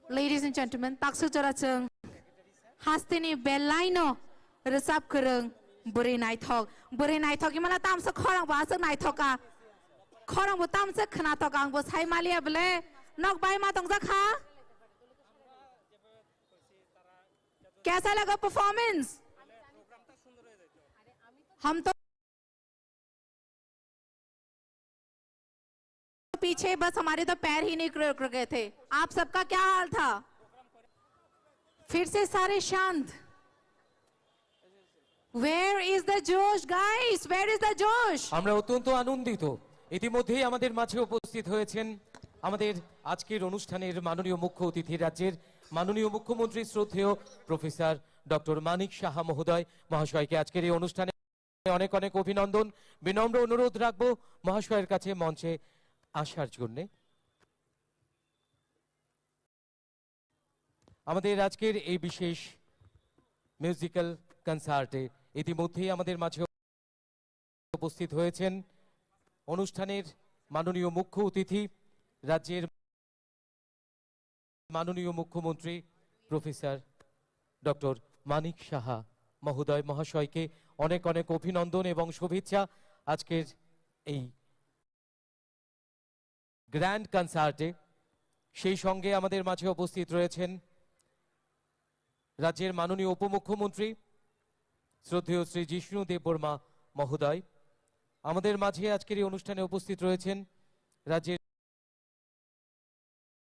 Ladies and gentlemen, taksu charachung hastini belaino resap kereng buri naithok imala tamsa khorang ba sa naithoka khorang bo tamsa khna to gang bo sai malia bele nok bai ma tong kha कैसा लगा performance हम तो पीछे बस हमारे तो पैर ही नहीं रुक गए थे आप सबका क्या हाल था फिर से सारे शांत Where is the Josh guys where is the Josh আমরা অত্যন্ত আনন্দিত ইতিমধ্যেই আমাদের মাঝে উপস্থিত হয়েছেন আমাদের আজকের অনুষ্ঠানের মাননীয় মুখ্য অতিথি রাজ্যের মাননীয় মুখ্যমন্ত্রী শ্রদ্ধেয় প্রফেসর ডক্টর মানিক সাহা মহাশয়কে আজকের এই অনুষ্ঠানে অনেক অনেক অভিনন্দন বিনম্র অনুরোধ রাখবো মহাশয়ের কাছে মঞ্চে আসার জন্য আমাদের আজকের এই বিশেষ মিউজিক্যাল কনসার্টে ইতিমধ্যেই আমাদের মাঝে উপস্থিত হয়েছেন অনুষ্ঠানের মাননীয় মুখ্য অতিথি রাজ্যের মাননীয় মুখ্যমন্ত্রী প্রফেসর ডক্টর মানিক সাহা মহাশয়কে অনেক অনেক অভিনন্দন এবং শুভেচ্ছা আজকের এই গ্র্যান্ড কনসার্টে সেই সঙ্গে আমাদের মাঝে উপস্থিত রয়েছেন রাজ্যের মাননীয় উপমুখ্যমন্ত্রী শ্রদ্ধেয় শ্রী জিষ্ণু দেববর্মা মহোদয় আমাদের মাঝে আজকের এই অনুষ্ঠানে উপস্থিত রয়েছেন রাজ্যের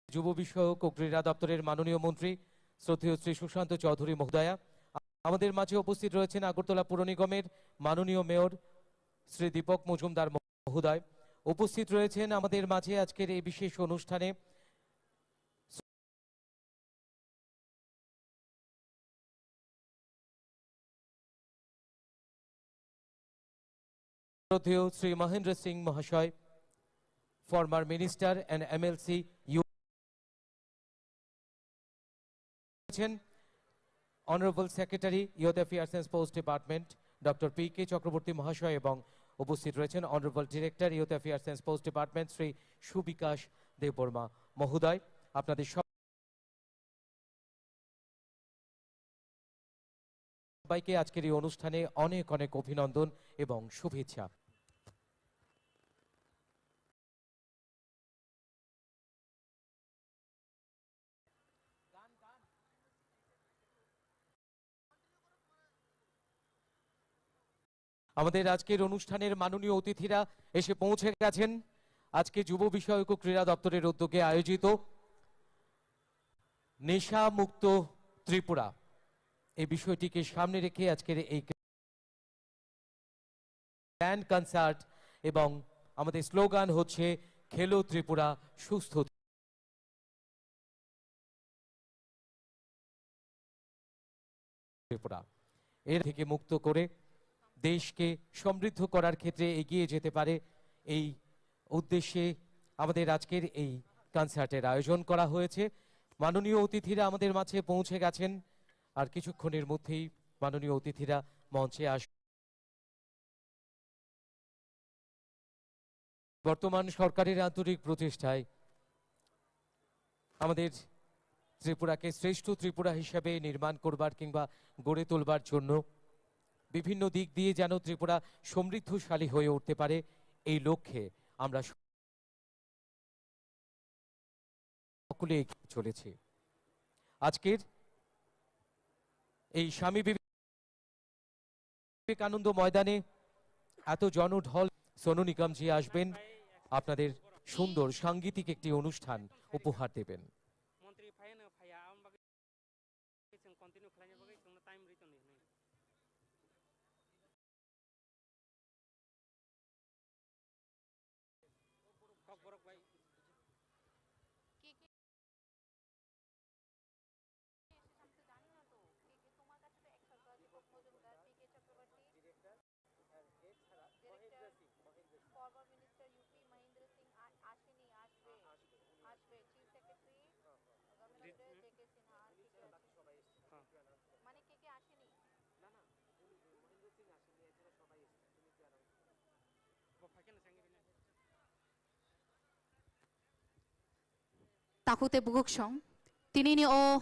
যুব বিষয়ক ও ক্রীড়া দপ্তরের মাননীয় মন্ত্রী শ্রদ্ধেয় শ্রী সুশান্ত চৌধুরী মহোদয়া আমাদের মাঝে উপস্থিত রয়েছেন আগরতলা পুর নিগমের মাননীয় মেয়র শ্রী দীপক মজুমদার মহোদয় উপস্থিত রয়েছেন আমাদের মাঝে আজকের এই বিশেষ অনুষ্ঠানে শ্রদ্ধেয় শ্রী মহেন্দ্র সিং মহাশয় former minister and MLC Honorable Secretary Youth Affairs and Sports Department Dr. P.K. Chakraborty মহাশয় এবং উপস্থিত রয়েছেন Honorable Director Youth Affairs and Sports Department Shri Subikash Debbarma মহোদয় আপনাদের সবাইকে আজকের এই অনুষ্ঠানে অনেক অনেক অভিনন্দন এবং শুভেচ্ছা আমাদের আজকের অনুষ্ঠানের মাননীয় অতিথিরা এসে পৌঁছে গেছেন আজকে যুব বিষয়ক ও ক্রীড়া দপ্তরের উদ্যোগে আয়োজিত নেশা মুক্ত ত্রিপুরা এই বিষয়টিকে সামনে রেখে আজকের এই গ্র্যান্ড কনসার্ট এবং আমাদের স্লোগান হচ্ছে খেলো ত্রিপুরা সুস্থ ত্রিপুরা এর থেকে মুক্ত করে দেশকে সমৃদ্ধ করার ক্ষেত্রে এগিয়ে যেতে পারে এই উদ্দেশ্যে আমাদের আজকের এই কনসার্টের আয়োজন করা হয়েছে মাননীয় অতিথিরা আমাদের মাঝে পৌঁছে গেছেন আর কিছুক্ষণের মধ্যেই মাননীয় অতিথিরা মঞ্চে আসবেন বর্তমান সরকারের আন্তরিক প্রচেষ্টায় আমাদের ত্রিপুরাকে শ্রেষ্ঠ ত্রিপুরা হিসেবে নির্মাণ করবার কিংবা গড়ে তোলবার জন্য বিভিন্ন দিক দিয়ে যেন ত্রিপুরা সমৃদ্ধশালী হয়ে উঠতে পারে এই লক্ষ্যে আমরা সকলে এগিয়ে চলেছি আজকের এই স্বামী বিবেকানন্দ ময়দানে এত জনঢল সোনু নিগমজি আসবেন আপনাদের সুন্দর সাংগীতিক একটি অনুষ্ঠান উপহার দেবেন তাকুতে বুকুকসং Tinini o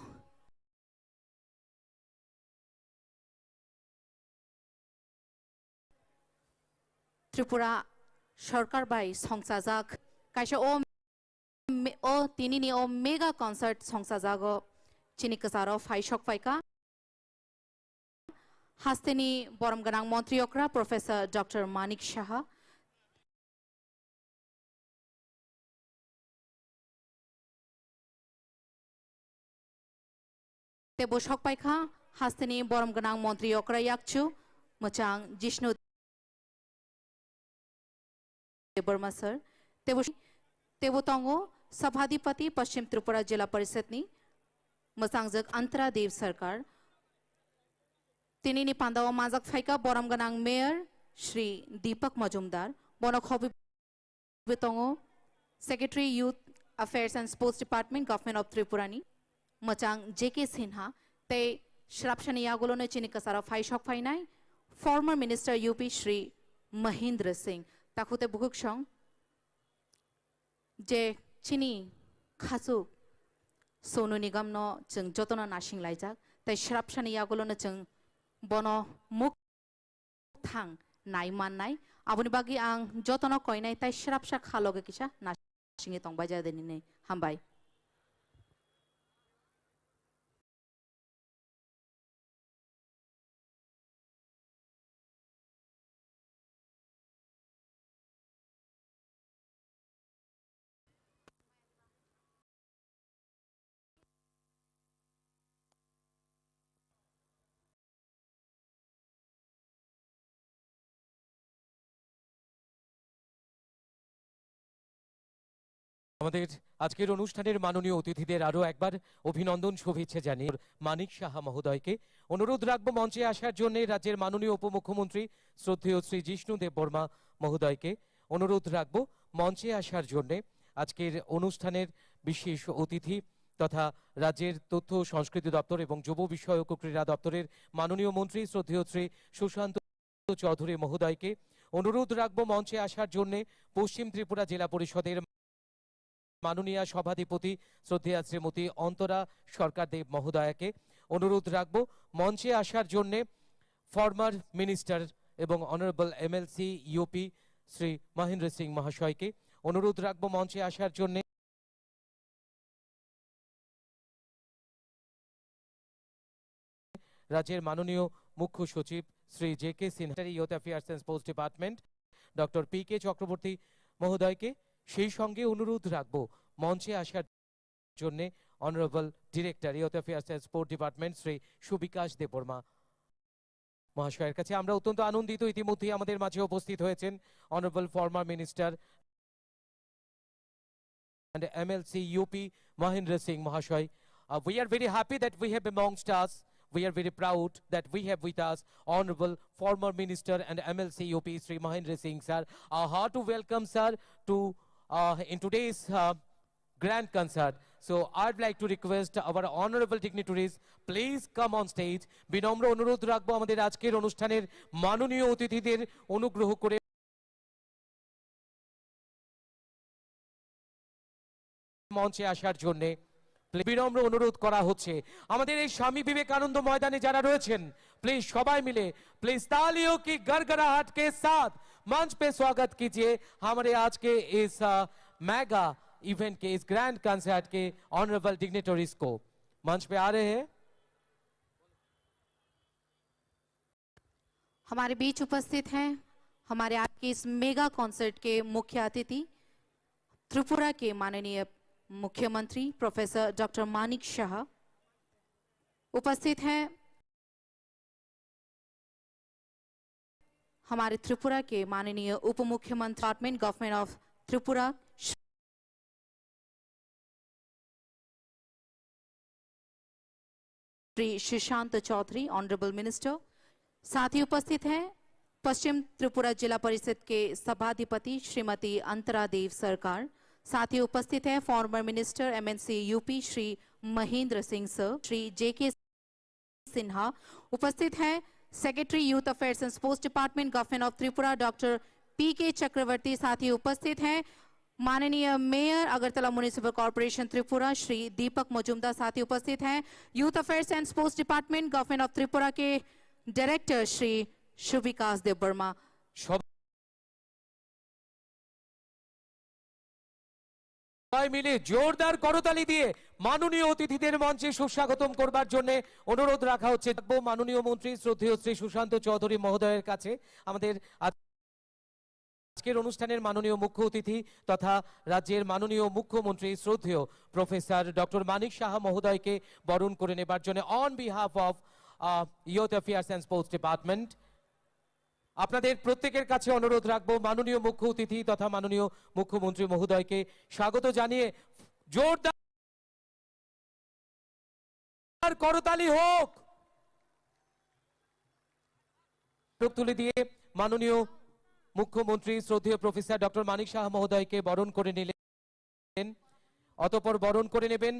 Tripura Sarkar bai songsajak kaisa o tinini o mega concert songsajago chini kasaro faishok faika Hasteni Boromganang Montriokra Professor Dr. Manik Shaha Tebo Shokpaika Hasteni Boromganang Montriokra Yakchu Machang Jishnu Burma sir Tebo Tongo Sabhadipati Paschim Tripura Jila Parisatni Masangjak Antara Dev Sarkar Tinini Pandawa Mazak Faika Boromganang Mayor Shri Deepak Majumdar Bonok Hobby Bitongo Secretary Youth Affairs and Sports Department Government of Tripurani Machang J.K. Sinha Te Shrapshani Yagolone Chinikasara Faishok Fainai Former Minister UP Shri Mahindra Singh Takute Bukukshong Je Chini Khasu Sonu Nigam no Chung Jotona Nashing Laijak Te Shrapshani Yagolone Chung Bono Muk Thang Nai Man Nai Abuni Bagi Ang Jotono Koinai Tai Shrapsha Khaloga Kisha Nashing Tong Baja Denine Hambai আমাদের আজকের অনুষ্ঠানের মাননীয় অতিথিদের আরো একবার অভিনন্দন শুভেচ্ছা জানিয়ে মানিক সাহা মহোদয়কে অনুরোধ রাখবো মঞ্চে আসার জন্য রাজ্যের মাননীয় উপমুখ্যমন্ত্রী শ্রদ্ধেয় শ্রী জিষ্ণু দেব বর্মা মহোদয়কে অনুরোধ রাখবো মঞ্চে আসার জন্য আজকের অনুষ্ঠানের বিশেষ অতিথি তথা রাজ্যের তথ্য ও সংস্কৃতি দপ্তর এবং যুব বিষয়ক ও ক্রীড়া দপ্তরের মাননীয় মন্ত্রী শ্রদ্ধেয় শ্রী সুশান্ত চৌধুরী মহোদয়কে অনুরোধ রাখবো মঞ্চে আসার জন্য পশ্চিম ত্রিপুরা জেলা পরিষদের মাননীয় সভাধিপতি শ্রদ্ধেয়া শ্রীমতী অন্তরা সরকার দেব মহোদয়াকে অনুরোধ রাখবো মঞ্চে আসার জন্য ফর্মার মিনিস্টার এবং honourable MLC UP Shri Mahendra Singh মহাশয়কে অনুরোধ রাখবো মঞ্চে আসার জন্য রাজ্যের মাননীয় মুখ্য সচিব Shri JK. Sinha youth affairs and sports department doctor PK. Chakraborty মহোদয়কে সেই সঙ্গে অনুরোধ রাখবো মঞ্চে আসার জন্য honourable director youth affairs and sports department Shri Subikash Debbarma মহাশয়ের কাছে আমরা অত্যন্ত আনন্দিত ইতিমধ্যেই আমাদের মাঝে উপস্থিত হয়েছেন honourable former minister and MLC UP Mahendra Singh Mahashoy. We are very happy that we have amongst us. We are very proud that we have with us Honorable Former Minister and MLC UP Sri Mahendra Singh sir. Heart to welcome sir to in today's grand concert. So I'd like to request our honorable dignitaries please come on stage. বিনম্র অনুরোধ রাখবো আমাদের আজকের অনুষ্ঠানের মাননীয় অতিথিদের অনুগ্রহ করে মঞ্চে আসার জন্য বিনম্র অনুরোধ করা হচ্ছে আমাদের এই স্বামী বিবেকানন্দ ময়দানে যারা রয়েছেন প্লিজ সবাই মিলে प्लीज तालियों की गड़गड़ाहट के साथ मंच पे स्वागत कीजिए हमारे आज के इस मेगा इवेंट के इस ग्रैंड कंसर्ट के ऑनरेबल डिग्निटरीज को मंच पे आ रहे हैं हमारे बीच उपस्थित हैं हमारे आज के इस मेगा कॉन्सर्ट के मुख्य अतिथि त्रिपुरा के माननीय मुख्यमंत्री प्रोफेसर डॉक्टर मानिक शाह उपस्थित हैं हमारे त्रिपुरा के माननीय उप मुख्यमंत्री department government of Tripura Shri Sushant Chowdhury honourable minister साथ ही उपस्थित हैं पश्चिम त्रिपुरा जिला परिषद के सभाधिपति श्रीमती अंतरा देव सरकार साथ ही उपस्थित हैं former minister MNC UP Shri Mahendra Singh sir Shri JK. Sinha उपस्थित हैं secretary youth affairs and sports department government of Tripura doctor PK. Chakraborty साथ ही उपस्थित हैं माननीय mayor Agartala municipal corporation Tripura Shri Deepak Majumdar साथी उपस्थित हैं। Youth affairs and sports department government of Tripura के डायरेक्टर श्री शुभिकास देव वर्मा। সবাই মিলে জোরদার করতালি দিয়ে মাননীয় অতিথিদের মঞ্চে সুস্বাগতম করবার জন্য অনুরোধ রাখা হচ্ছে। মাননীয় মন্ত্রী শ্রদ্ধেয় শ্রী সুশান্ত চৌধুরী মহোদয়ের কাছে আমাদের আজকের অনুষ্ঠানের মাননীয় মুখ্য অতিথি তথা রাজ্যের মাননীয় মুখ্যমন্ত্রী শ্রদ্ধেয় প্রফেসর ডক্টর মানিক সাহা মহোদয়কে বরণ করে নেবার জন্য on behalf of youth affairs and sports department আপনাদের প্রত্যেকের কাছে অনুরোধ রাখবো মাননীয় মুখ্য অতিথি তথা মাননীয় মুখ্যমন্ত্রী মহোদয়কে স্বাগত জানিয়ে জোরদার করতালি হোক তুলে দিয়ে মাননীয় মুখ্যমন্ত্রী শ্রদ্ধেয় প্রফেসর ডক্টর মানিক সাহা মহোদয়কে বরণ করে নিলেন। অতঃপর বরণ করে নেবেন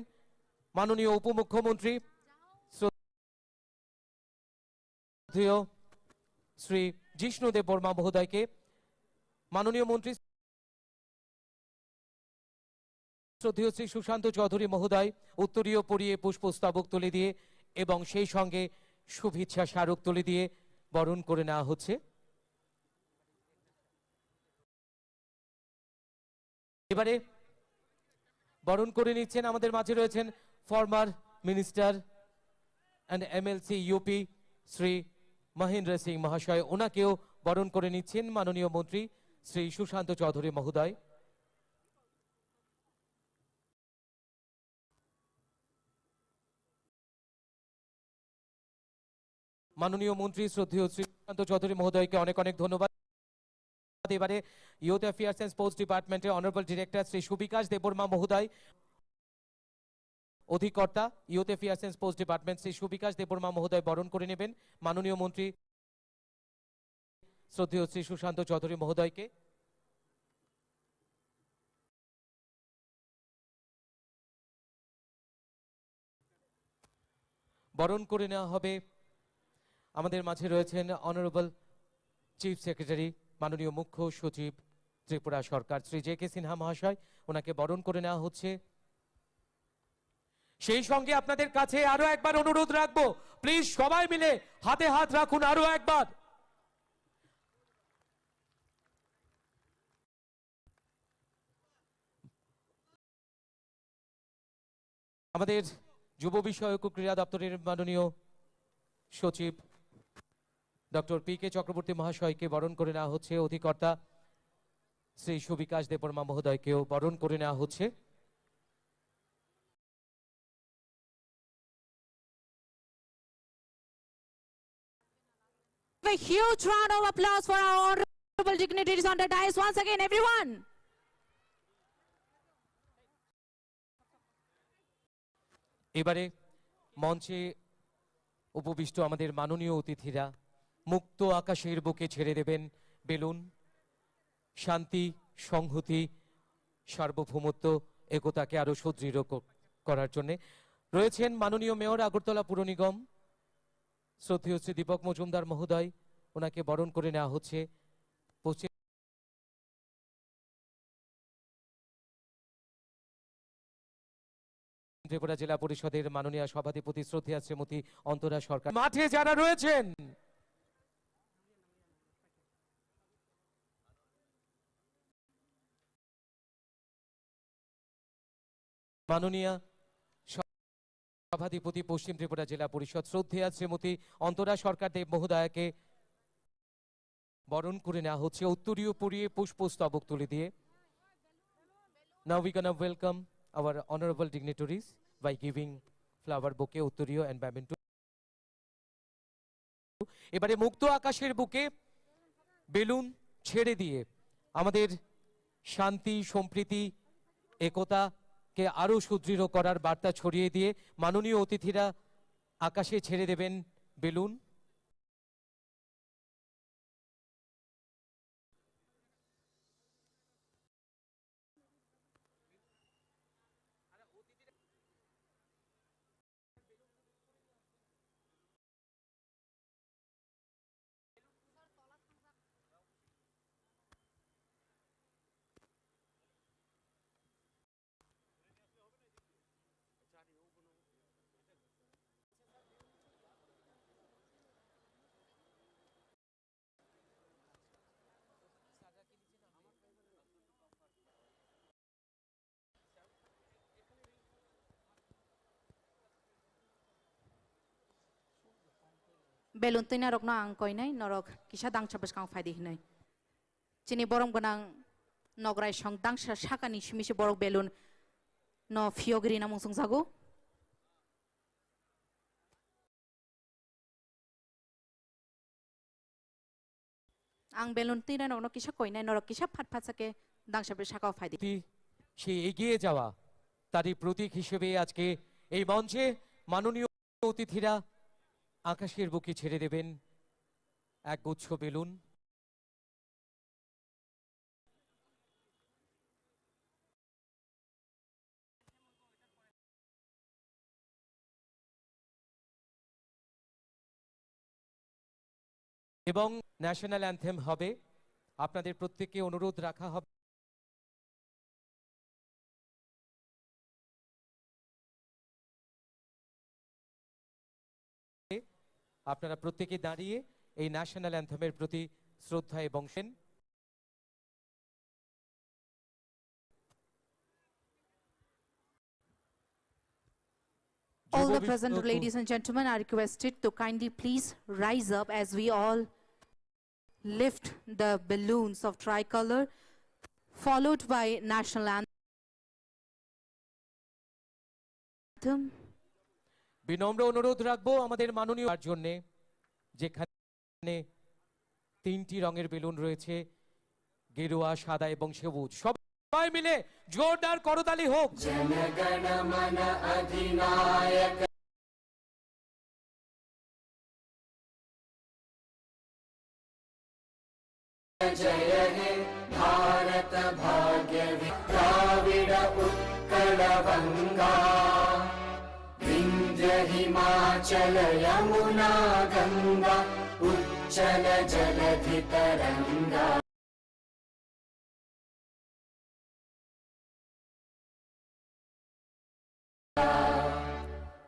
মাননীয় উপমুখ্যমন্ত্রী শ্রদ্ধেয় শ্রী জিষ্ণু দেব বর্মা মহোদয়কে। মাননীয় মন্ত্রী শ্রদ্ধেয় শ্রী সুশান্ত চৌধুরী মহোদয় উত্তরীয় পরিয়ে পুষ্পস্তবক তুলে দিয়ে এবং সেই সঙ্গে শুভেচ্ছা স্মারক তুলে দিয়ে বরণ করে নেওয়া হচ্ছে। এবারে বরণ করে নিচ্ছেন আমাদের মাঝে রয়েছেন former minister and MLC UP Shri Mahendra Singh মহাশয়, ওনাকেও বরণ করে নিচ্ছেন মাননীয় মন্ত্রী শ্রী সুশান্ত চৌধুরী মহোদয়। মাননীয় মন্ত্রী শ্রদ্ধেয় শ্রী সুশান্ত চৌধুরী মহোদয়কে অনেক অনেক ধন্যবাদ। এবারে ইউথ অ্যাফেয়ার্স এন্ড স্পোর্টস ডিপার্টমেন্টের অনারেবল ডিরেক্টর শ্রী সুবিকাশ দেববর্মা মহোদয়, অধিকর্তা youth affairs and sports department Shri Subikash Debbarma মহোদয় বরণ করে নেবেন মাননীয় মন্ত্রী শ্রদ্ধেয় শ্রী সুশান্ত চৌধুরী মহোদয়কে। বরণ করে নেওয়া হবে আমাদের মাঝে রয়েছেন অনারেবল চিফ সেক্রেটারি মাননীয় মুখ্য সচিব ত্রিপুরা সরকার শ্রী জে কে সিনহা মহাশয়, ওনাকে বরণ করে নেওয়া হচ্ছে। সেই সঙ্গে আপনাদের কাছে আরো একবার অনুরোধ রাখবো, প্লিজ সবাই মিলে হাতে হাত রাখুন আরো একবার। আমাদের যুব বিষয়ক ও ক্রীড়া দপ্তরের মাননীয় সচিব ডক্টর পি কে চক্রবর্তী মহাশয়কে বরণ করে নেওয়া হচ্ছে। অধিকর্তা শ্রী সুবিকাশ দেববর্মা মহোদয়কেও বরণ করে নেওয়া হচ্ছে। A huge round of applause for our honorable dignitaries on the dais once again, everyone. এবারে মঞ্চে উপবিষ্ট আমাদের মাননীয় অতিথিরা মুক্ত আকাশের বুকে ছেড়ে দেবেন বেলুন। শান্তি, সংহতি, সার্বভৌমত্ব, একতাকে আরো সুদৃঢ় করার জন্য রয়েছেন মাননীয় মেয়র আগরতলা পুর নিগম শ্রদ্ধেয় শ্রী দীপক মজুমদার মহোদয়, ওনাকে বরণ করে নেওয়া হচ্ছে। পশ্চিম ত্রিপুরা জেলা পরিষদের মাননীয় সভাধিপতি শ্রদ্ধেয়া শ্রীমতী অন্তরা সরকার, মাঠে যারা রয়েছেন মাননীয় সভাধিপতি পশ্চিম ত্রিপুরা জেলা পরিষদ শ্রদ্ধেয়া শ্রীমতী অন্তরা সরকার দেব মহোদয়াকে বরণ করে নেওয়া হচ্ছে উত্তরীয় পরিয়ে পুষ্পস্তবক তুলে দিয়ে। Now we gonna welcome our honorable dignitaries by giving flower bouquet, উত্তরীয় and memento. এবারে মুক্ত আকাশের বুকে বেলুন ছেড়ে দিয়ে আমাদের শান্তি, সম্প্রীতি, একতাকে আরো সুদৃঢ় করার বার্তা ছড়িয়ে দিয়ে মাননীয় অতিথিরা আকাশে ছেড়ে দেবেন balloon. belun tina rok no ang koi nai norok kisa dangsa bes kang faidi hinai chini borong gonang nograi song dangsa sakani simisi borok belun no fiogri na mungsung jago ang belun tina rok no kisa koi nai norok kisa phat phat sake dangsa bes sakao faidi সে এগিয়ে যাওয়া তারই প্রতীক হিসেবে আজকে এই মঞ্চে মাননীয় অতিথিরা আকাশের বুকে ছেড়ে দেবেন এক গুচ্ছ বেলুন। এবং ন্যাশনাল অ্যানথেম হবে। আপনাদের প্রত্যেককে অনুরোধ রাখা হবে আপনারা প্রত্যেকে দাঁড়িয়ে এই ন্যাশনাল অ্যানথেমের প্রতি শ্রদ্ধা এবং Sen All the present ladies and gentlemen are requested to kindly please rise up as we all lift the balloons of tricolor, followed by national anthem. বিনম্র অনুরোধ রাখবো আমাদের মাননীয় জন্য যেখানে তিনটি রঙের বেলুন রয়েছে গেরুয়া সাদা এবং সবুজ সবাই মিলে জোরদার করতালি হোক। জনগণ মন অধিনায়ক জয় হে ভারত ভাগ্য দ্রাবিড় উৎকল গঙ্গা विंध्य हिमाचल यमुना गंगा उच्चल जलधि तरंगा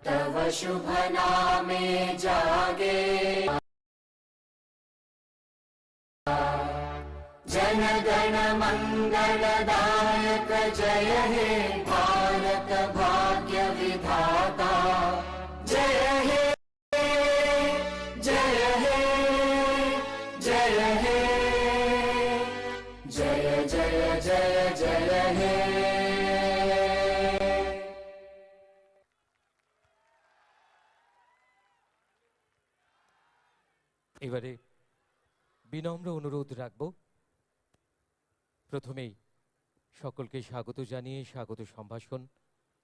तव शुभ नामे जागे जन गण मंगलदायक जय हे भारत भाग्य विधाता जय हे जय हे जय हे जय जय जय जय हे এবারে বিনম্র অনুরোধ রাখবো প্রথমেই সকলকে স্বাগত জানিয়ে স্বাগত সম্ভাষণ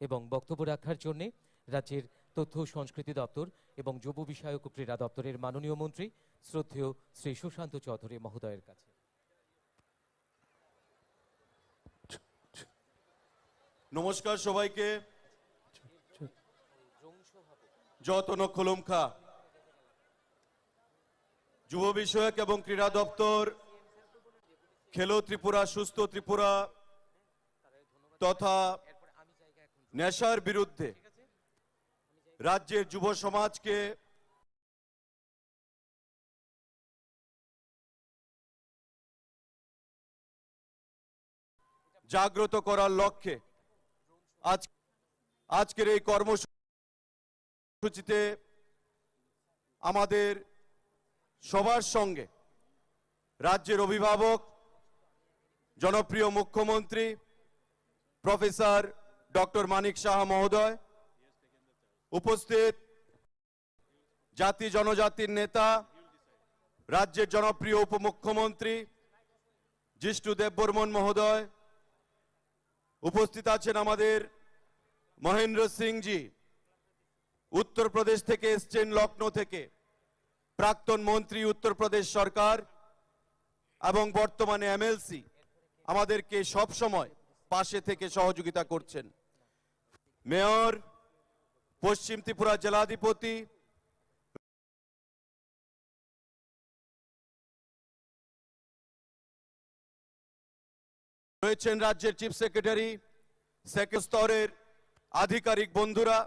এবং বক্তব্য রাখার জন্য রাজ্যের তথ্য ও সংস্কৃতি দপ্তর এবং যুব বিষয়ক ও ক্রীড়া দপ্তরের মাননীয় মন্ত্রী শ্রদ্ধেয় শ্রী সুশান্ত চৌধুরী মহোদয়ের কাছে। নমস্কার সবাইকে। যতন খোলমখা যুব বিষয়ক এবং ক্রীড়া দপ্তর খেলো ত্রিপুরা সুস্থ ত্রিপুরা তথা নেশার বিরুদ্ধে রাজ্যের যুব সমাজকে জাগ্রত করার লক্ষ্যে আজকের এই কর্মসূচিতে আমাদের সবার সঙ্গে রাজ্যের অভিভাবক জনপ্রিয় মুখ্যমন্ত্রী প্রফেসর ডক্টর মানিক সাহা মহোদয়, উপস্থিত জাতি জনজাতির নেতা রাজ্যের জনপ্রিয় উপমুখ্যমন্ত্রী জিষ্ণু দেববর্মন মহোদয়, উপস্থিত আছেন আমাদের মহেন্দ্র সিং জি, উত্তরপ্রদেশ থেকে এসছেন লখনৌ থেকে, প্রাক্তন মন্ত্রী উত্তরপ্রদেশ সরকার এবং বর্তমানে এমএলসি, আমাদেরকে সব সময় পাশে থেকে সহযোগিতা করছেন। মেয়র, পশ্চিম ত্রিপুরা জেলাধিপতি, রয়েছেন রাজ্যের চিফ সেক্রেটারি, স্তরের আধিকারিক বন্ধুরা,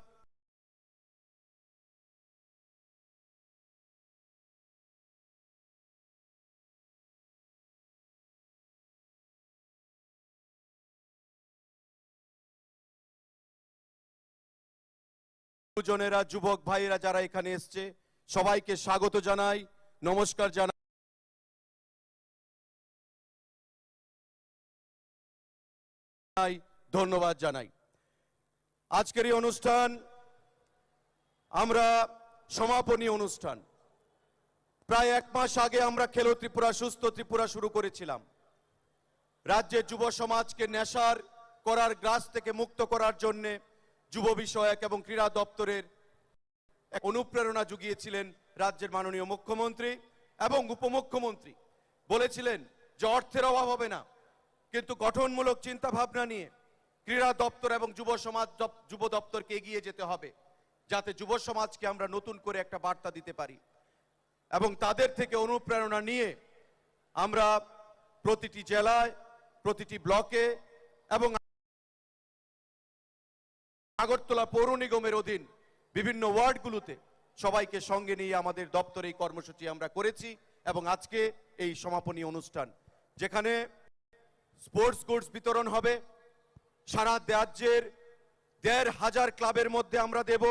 জনেরা, যুবক ভাইয়েরা যারা এখানে এসছে সবাইকে স্বাগত জানাই, নমস্কার জানাই, ধন্যবাদ জানাই। আজকের এই অনুষ্ঠান আমরা সমাপনী অনুষ্ঠান। প্রায় 1 মাস আগে আমরা খেলো ত্রিপুরা সুস্থ ত্রিপুরা শুরু করেছিলাম। রাজ্যের যুব সমাজকে নেশার করার গ্রাস থেকে মুক্ত করার জন্য যুব বিষয়ক এবং ক্রীড়া দপ্তরের অনুপ্রেরণা জুগিয়েছিলেন রাজ্যের মাননীয় মুখ্যমন্ত্রী এবং উপমুখ্যমন্ত্রী। বলেছিলেন যে অর্থের অভাব হবে না, কিন্তু গঠনমূলক চিন্তা ভাবনা নিয়ে ক্রীড়া দপ্তর এবং যুব দপ্তরকে এগিয়ে যেতে হবে, যাতে যুব সমাজকে আমরা নতুন করে একটা বার্তা দিতে পারি। এবং তাদের থেকে অনুপ্রেরণা নিয়ে আমরা প্রতিটি জেলায়, প্রতিটি ব্লকে এবং আগরতলা পৌর নিগমের অধীন বিভিন্ন ওয়ার্ডগুলোতে সবাইকে সঙ্গে নিয়ে আমাদের দপ্তরে এই কর্মসূচি আমরা করেছি। এবং আজকে এই সমাপনী অনুষ্ঠান, যেখানে স্পোর্টস গুডস বিতরণ হবে। সারা রাজ্যের 1,500 ক্লাবের মধ্যে আমরা দেব,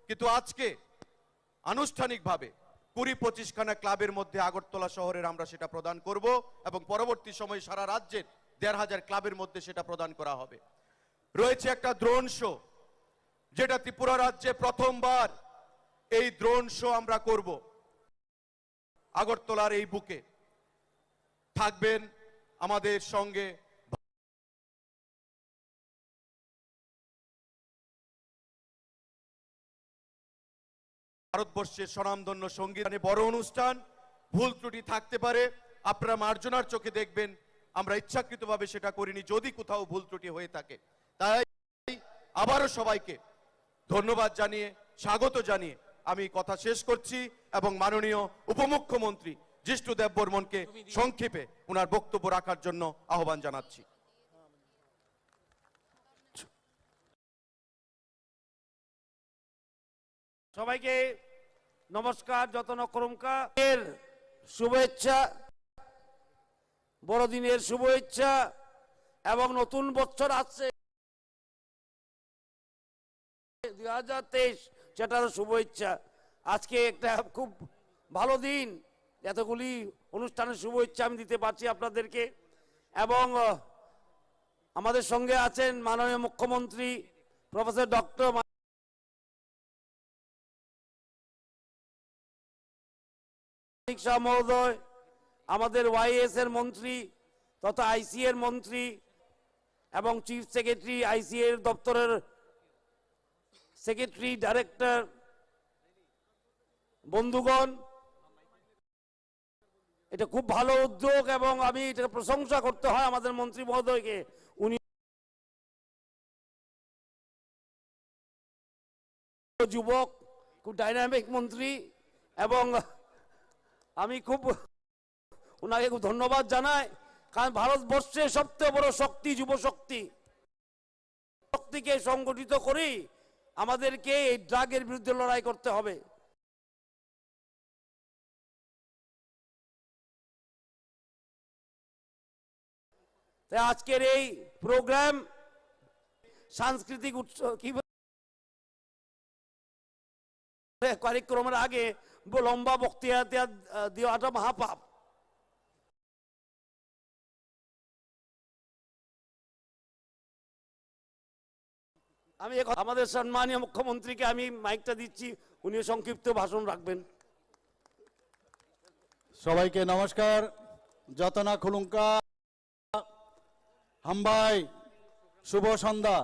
কিন্তু আজকে আনুষ্ঠানিকভাবে 20-25 খানা ক্লাবের মধ্যে আগরতলা শহরের আমরা সেটা প্রদান করব এবং পরবর্তী সময়ে সারা রাজ্যের 1,500 ক্লাবের মধ্যে সেটা প্রদান করা হবে। রয়েছে একটা ড্রোন শো, যেটা ত্রিপুরা রাজ্যে প্রথমবার এই ড্রোন শো আমরা করব। আগরতলার এই বুকে থাকবেন আমাদের সঙ্গে ভারতবর্ষের স্বনামধন্য সঙ্গীত। বড় অনুষ্ঠান, ভুল ত্রুটি থাকতে পারে, আপনারা মার্জনার চোখে দেখবেন। আমরা ইচ্ছাকৃতভাবে সেটা করিনি যদি কোথাও ভুল ত্রুটি হয়ে থাকে। তাই আবারও সবাইকে ধন্যবাদ জানিয়ে, স্বাগত জানিয়ে আমি কথা শেষ করছি এবং মাননীয় উপমুখ্যমন্ত্রী জিষ্ণু দেববর্মনকে সংক্ষেপে ওনার বক্তব্য রাখার জন্য আহ্বান জানাচ্ছি। সবাইকে নমস্কার, যতন করুমকা এর শুভেচ্ছা, বড়দিনের শুভেচ্ছা এবং নতুন বছর আসছে 2023, সেটারও শুভেচ্ছা। আজকে একটা খুব ভালো দিন, এতগুলি অনুষ্ঠানের শুভেচ্ছা আমি দিতে পারছি আপনাদেরকে। এবং আমাদের সঙ্গে আছেন মাননীয় মুখ্যমন্ত্রী প্রফেসর ডক্টর মানিক শাহ মহোদয়, আমাদের ওয়াইএস এর মন্ত্রী তথা আইসি এর মন্ত্রী এবং চিফ সেক্রেটারি, আইসি এর দপ্তরের সেক্রেটারি, ডাইরেক্টর, বন্ধুগণ, এটা খুব ভালো উদ্যোগ এবং আমি এটা প্রশংসা করতে হয় আমাদের মন্ত্রী মহোদয়কে। উনি যুবক, খুব ডাইনামিক মন্ত্রী এবং আমি খুব ওনাকে খুব ধন্যবাদ জানাই। কারণ ভারতবর্ষের সবচেয়ে বড় শক্তি যুব শক্তি, শক্তিকে সংগঠিত করেই আমাদেরকে এই ড্রাগের বিরুদ্ধে লড়াই করতে হবে। তাই আজকের এই প্রোগ্রাম সাংস্কৃতিক উৎসব কি কার্যক্রমের আগে লম্বা বক্তৃতা দেওয়াটা মহাপাপ। আমি আমাদের সম্মানীয় মুখ্যমন্ত্রীকে আমি মাইকটা দিচ্ছি, উনি সংক্ষিপ্ত ভাষণ রাখবেন। সবাইকে নমস্কার, যতনা খুলুঙ্কা হাম্বাই, শুভ সন্ধ্যা।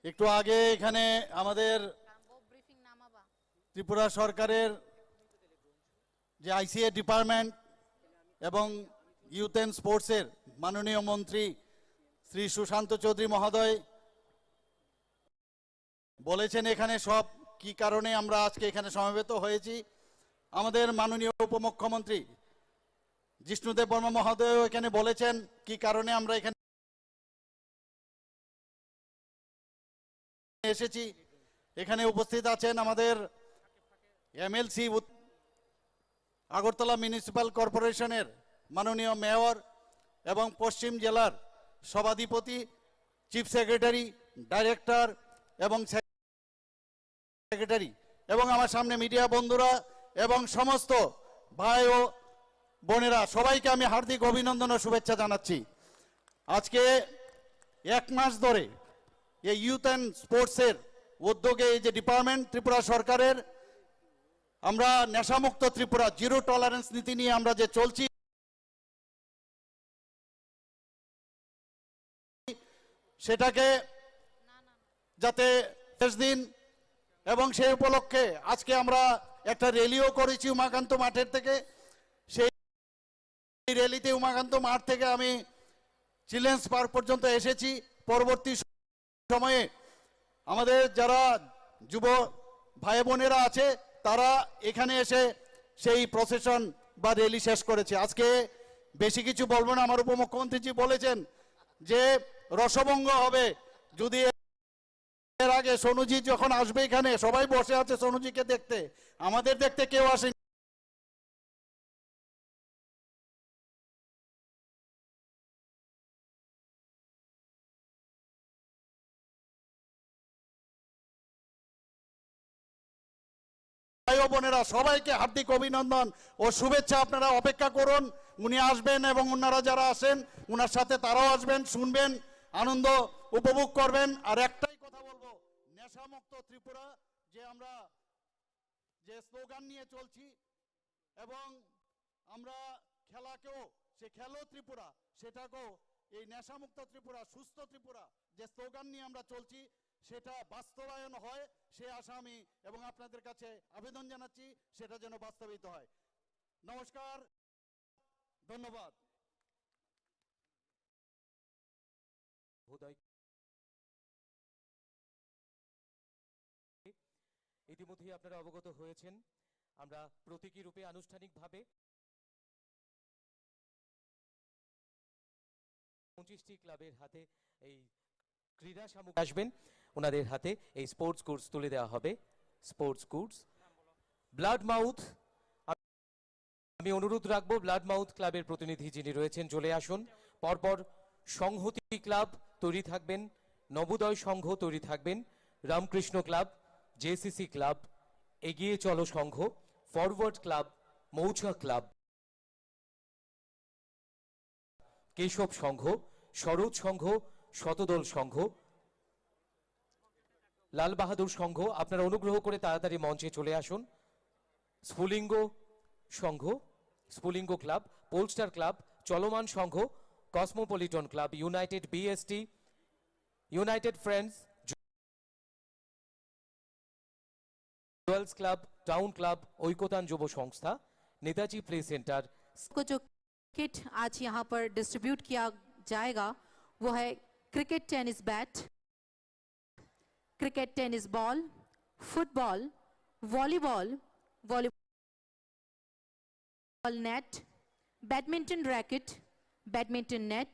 একটু আগে এখানে আমাদের ত্রিপুরা সরকারের যে আইসিএ ডিপার্টমেন্ট এবং ইউথ অ্যান্ড স্পোর্টসের মাননীয় মন্ত্রী শ্রী সুশান্ত চৌধুরী মহোদয় বলেছেন এখানে সব কি কারণে আমরা আজকে এখানে সমবেত হয়েছি। আমাদের মাননীয় উপমুখ্যমন্ত্রী জিষ্ণু দেববর্মা মহোদয় এখানে বলেছেন কি কারণে আমরা এখানে এসেছি। এখানে উপস্থিত আছেন আমাদের এমএলসি, আগরতলা মিউনিসিপ্যাল কর্পোরেশনের মাননীয় মেয়র এবং পশ্চিম জেলার সভাধিপতি, চিফ সেক্রেটারি, ডাইরেক্টর এবং সেক্রেটারি এবং আমার সামনে মিডিয়া বন্ধুরা এবং সমস্ত ভাই ও বোনেরা সবাইকে আমি হার্দিক অভিনন্দন ও শুভেচ্ছা জানাচ্ছি। আজকে 1 মাস ধরে এই ইউথ অ্যান্ড স্পোর্টসের উদ্যোগে এই যে ডিপার্টমেন্ট ত্রিপুরা সরকারের আমরা নেশামুক্ত ত্রিপুরা জিরো টলারেন্স নীতি নিয়ে আমরা যে চলছি সেটাকে যাতে শেষ দিন এবং সেই উপলক্ষে আজকে আমরা একটা র্যালিও করেছি উমাকান্ত মাঠের থেকে। সেই র্যালিতে উমাকান্ত মাঠ থেকে আমি চিলড্রেন্স পার্ক পর্যন্ত এসেছি। পরবর্তী সময়ে আমাদের যারা যুব ভাই বোনেরা আছে তারা এখানে এসে সেই প্রসেশন বা র্যালি শেষ করেছে। আজকে বেশি কিছু বলবো না, আমার উপমুখ্যমন্ত্রীজি বলেছেন যে রসভঙ্গ হবে যদি এর আগে সোনুজি যখন আসবে এখানে সবাই বসে আছে সোনুজিকে দেখতে, আমাদের দেখতে কেউ আসেনি। ভাই ও বোনেরা সবাইকে হার্দিক অভিনন্দন ও শুভেচ্ছা। আপনারা অপেক্ষা করুন, উনি আসবেন এবং ওনারা যারা আসেন ওনার সাথে তারাও আসবেন, শুনবেন, আনন্দ উপভোগ করবেন। আর একটাই কথা বলবো, নেশামুক্ত ত্রিপুরা যে আমরা যে স্লোগান নিয়ে চলছি এবং আমরা খেলাকেও সে খেলো ত্রিপুরা সেটাকেও এই নেশামুক্ত ত্রিপুরা সুস্থ ত্রিপুরা যে স্লোগান নিয়ে আমরা চলছি সেটা বাস্তবায়ন হয় সে আশা আমি এবং আপনাদের কাছে আবেদন জানাচ্ছি সেটা যেন বাস্তবিত হয়। নমস্কার, ধন্যবাদ। ইতিমধ্যেই আপনারা অবগত হয়েছেন আমরা প্রতীকী রূপে আনুষ্ঠানিকভাবে 25টি ক্লাবের হাতে এই ক্রীড়া সামগ্রী আসবেন, ওনাদের হাতে এই স্পোর্টস কোর্স তুলে দেওয়া হবে। স্পোর্টস কোর্স ব্লাড মাউথ, আমি অনুরোধ রাখবো ব্লাড মাউথ ক্লাবের প্রতিনিধি যিনি রয়েছেন চলে আসুন। পরপর সংহতি ক্লাব তৈরি থাকবেন, নবোদয় সংঘ তৈরি থাকবেন, রামকৃষ্ণ ক্লাব, জেসিসি ক্লাব, এগিয়ে চলো সংঘ, ফরওয়ার্ড ক্লাব, মৌছা ক্লাব, কেশব সংঘ, সরোজ সংঘ, শতদল সংঘ, লাল বাহাদুর সংঘ। আপনারা অনুগ্রহ করে তাড়াতাড়ি মঞ্চে চলে আসুন। স্ফুলিঙ্গ সংঘ, স্ফুলিঙ্গ ক্লাব, পোলস্টার ক্লাব, চলমান সংঘ, cosmopolitan club, united BST, united friends, jewels club, town club, ঐকতান যুব সংস্থা, नेताजी प्ले सेंटर को जो किट आज यहाँ पर डिस्ट्रीब्यूट किया जाएगा वो है cricket tennis bat, cricket tennis ball, football, volleyball, volleyball net, badminton racket, badminton net,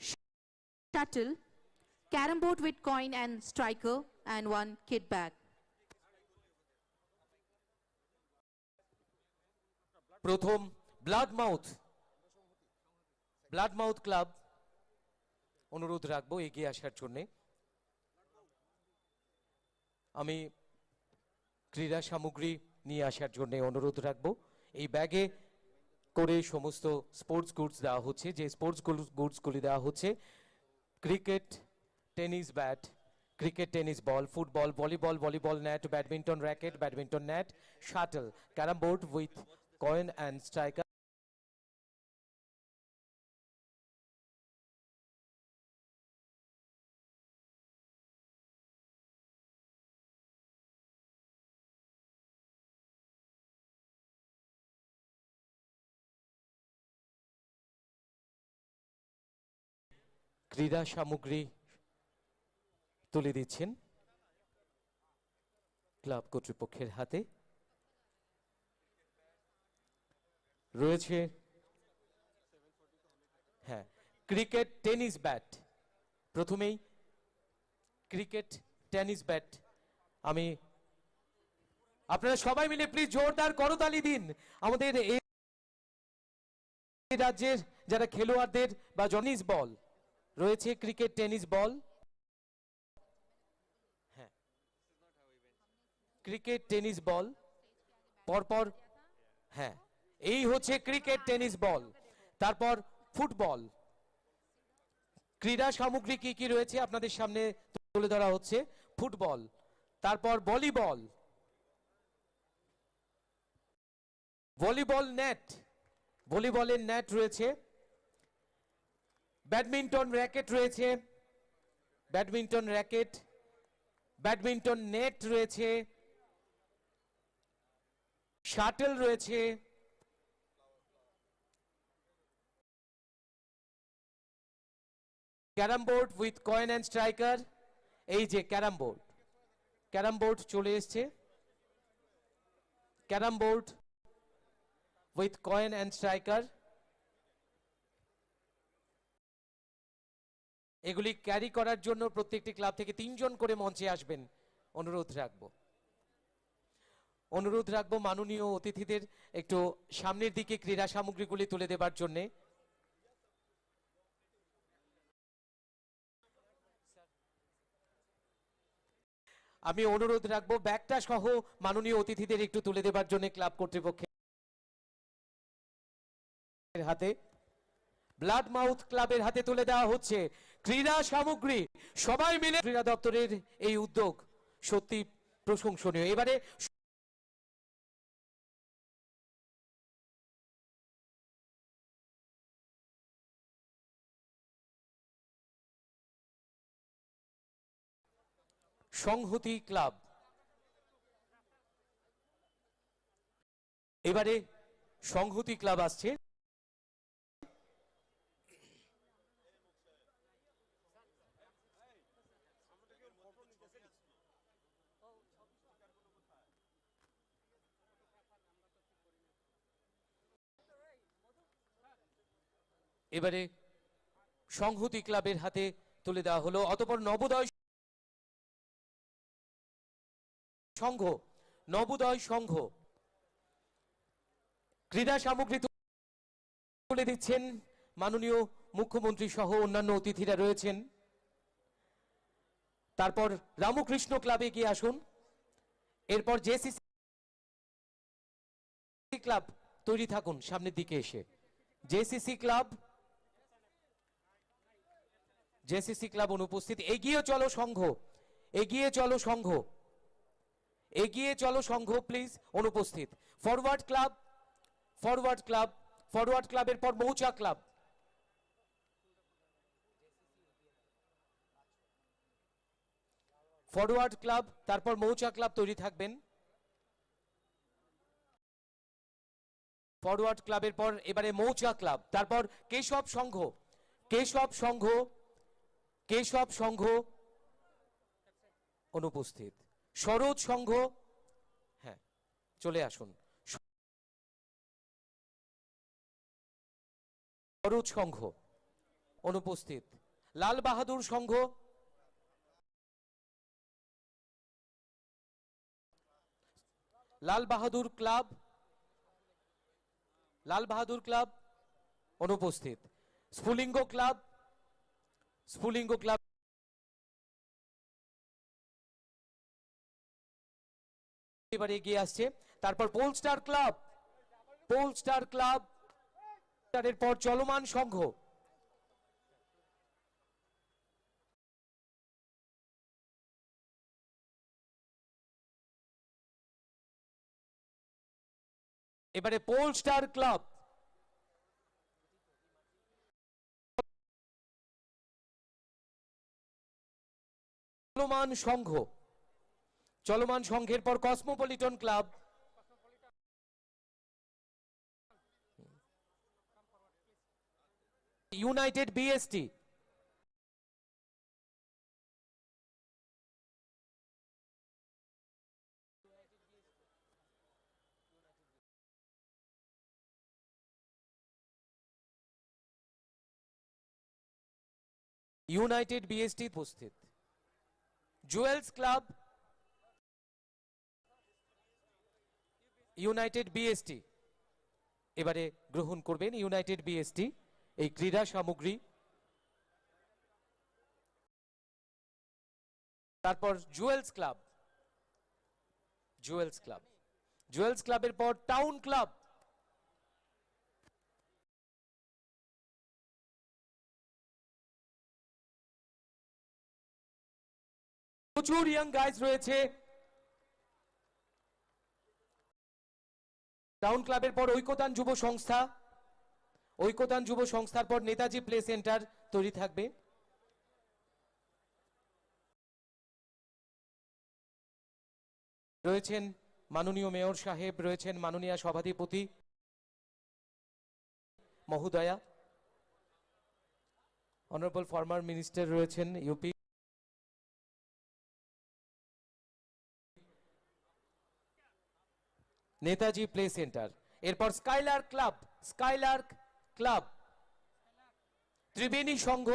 shuttle, carrom board with coin and striker and one kit bag. প্রথম ব্লাড মাউথ ক্লাব অনুরোধ রাখবো এগিয়ে আসার জন্য। আমি ক্রীড়া সামগ্রী নিয়ে আসার জন্য অনুরোধ রাখবো। এই ব্যাগে করে সমস্ত স্পোর্টস গুডস দেওয়া হচ্ছে, যে স্পোর্টস গুডসগুলি দেওয়া হচ্ছে cricket tennis bat, cricket tennis ball, football, volleyball net, badminton racket, badminton net, shuttle, carrom board with coin and striker, ক্রীড়া সামগ্রী তুলে দিচ্ছেন ক্লাব কর্তৃপক্ষের হাতে। রয়েছে হ্যাঁ ক্রিকেট টেনিস ব্যাট, প্রথমেই ক্রিকেট টেনিস ব্যাট। আমি আপনারা সবাই মিলে প্লিজ জোরদার করতালি দিন আমাদের এই রাজ্যের যারা খেলোয়াড়দের বা টেনিস বল রয়েছে, ক্রিকেট টেনিস বল। হ্যাঁ ক্রিকেট টেনিস বল পরপর, হ্যাঁ এই হচ্ছে ক্রিকেট টেনিস বল, তারপর ফুটবল। ক্রীড়া সামগ্রী কি কি রয়েছে আপনাদের সামনে তুলে ধরা হচ্ছে। ফুটবল, তারপর ভলিবল, ভলিবল নেট, ভলিবলের নেট রয়েছে, ব্যাডমিন্টন র্যাকেট রয়েছে, ব্যাডমিন্টন র্যাকেট, ব্যাডমিন্টন নেট রয়েছে, শাটল রয়েছে, carrom board with coin and striker. এই যে ক্যারাম বোর্ড, ক্যারাম বোর্ড চলে এসছে, carrom board with coin and striker. এগুলি ক্যারি করার জন্য প্রত্যেকটি ক্লাব থেকে 3 জন করে মঞ্চে আসবেন অনুরোধ রাখবো। অনুরোধ রাখবো মাননীয় অতিথিদের একটু সামনের দিকে ক্রীড়া সামগ্রীগুলি তুলে দেবার জন্য। আমি অনুরোধ রাখবো ব্যাগটা সহ মাননীয় অতিথিদের একটু তুলে দেবার জন্য ক্লাব কর্তৃপক্ষের হাতে। ব্লাড মাউথ ক্লাবের হাতে তুলে দেওয়া হচ্ছে ক্রীড়া সামগ্রী। সবাই মিলে ক্রীড়া দপ্তরের এই উদ্যোগ সত্যি প্রশংসনীয়। এবারে সংহতি ক্লাব, এবারে সংহতি ক্লাব আসছে। এবারে সংহতি ক্লাবের হাতে তুলে দেওয়া হলো। অতঃপর নবোদয় সংঘ, নবোদয় সংঘ ক্রীড়া সামগ্রী তুলে দিচ্ছেন মাননীয় মুখ্যমন্ত্রী সহ অন্যান্য অতিথিরা রয়েছেন। তারপর রামকৃষ্ণ ক্লাবে গিয়ে আসুন। এরপর জেসিসি ক্লাব তৈরি থাকুন সামনের দিকে এসে। জেসিসি ক্লাব, জেসিসি ক্লাব অনুপস্থিত। এগিয়ে চলো সংঘ, এগিয়ে চলো সংঘ, এগিয়ে চলো সংঘ প্লিজ অনুপস্থিত। Forward club, forward club, forward ক্লাবের পর মৌচা ক্লাব। ফরওয়ার্ড ক্লাব, তারপর মৌচা ক্লাব তৈরি থাকবেন। ফরওয়ার্ড ক্লাবের পর এবারে মৌচা ক্লাব, তারপর কেশব সংঘ, কেশব সংঘ, কেশব সংঘ অনুপস্থিত। সরোজ সংঘ, হ্যাঁ চলে আসুন। সরোজ সংঘ অনুপস্থিত। লাল বাহাদুর সংঘ, লাল বাহাদুর ক্লাব, লাল বাহাদুর ক্লাব অনুপস্থিত। স্ফুলিঙ্গ ক্লাব, স্ফুলিঙ্গ ক্লাব এবারে এগিয়ে আসছে। তারপর পোলস্টার ক্লাব, পোলস্টার ক্লাব, তার পর চলমান সংঘ, এবারে পোলস্টার ক্লাব, চলমান সংঘ, চলমান সংঘের পর Cosmopolitan club, united BST, United BST উপস্থিত। জুয়েলস ক্লাব, ইউনাইটেড বিএসটি এবারে গ্রহণ করবেন ইউনাইটেড বিএসটি এই ক্রীড়া সামগ্রী। তারপর jewels club, jewels club. Jewels ক্লাবের পর টাউন ক্লাব। প্রচুর ইয়াং গাইজ রয়েছে। টাউন ক্লাবের পর ঐকতান যুব সংস্থা। ঐকতান যুব সংস্থার পর নেতাজি প্লে সেন্টার তৈরি থাকবে। রয়েছেন মাননীয় মেয়র সাহেব, রয়েছেন মাননীয় সভাধিপতি মহোদয়া, অনারেবল ফর্মার মিনিস্টার রয়েছেন ইউপি। নেতাজি প্লে সেন্টার, এরপর Skylark club. Skylark club, Triveni সংঘ,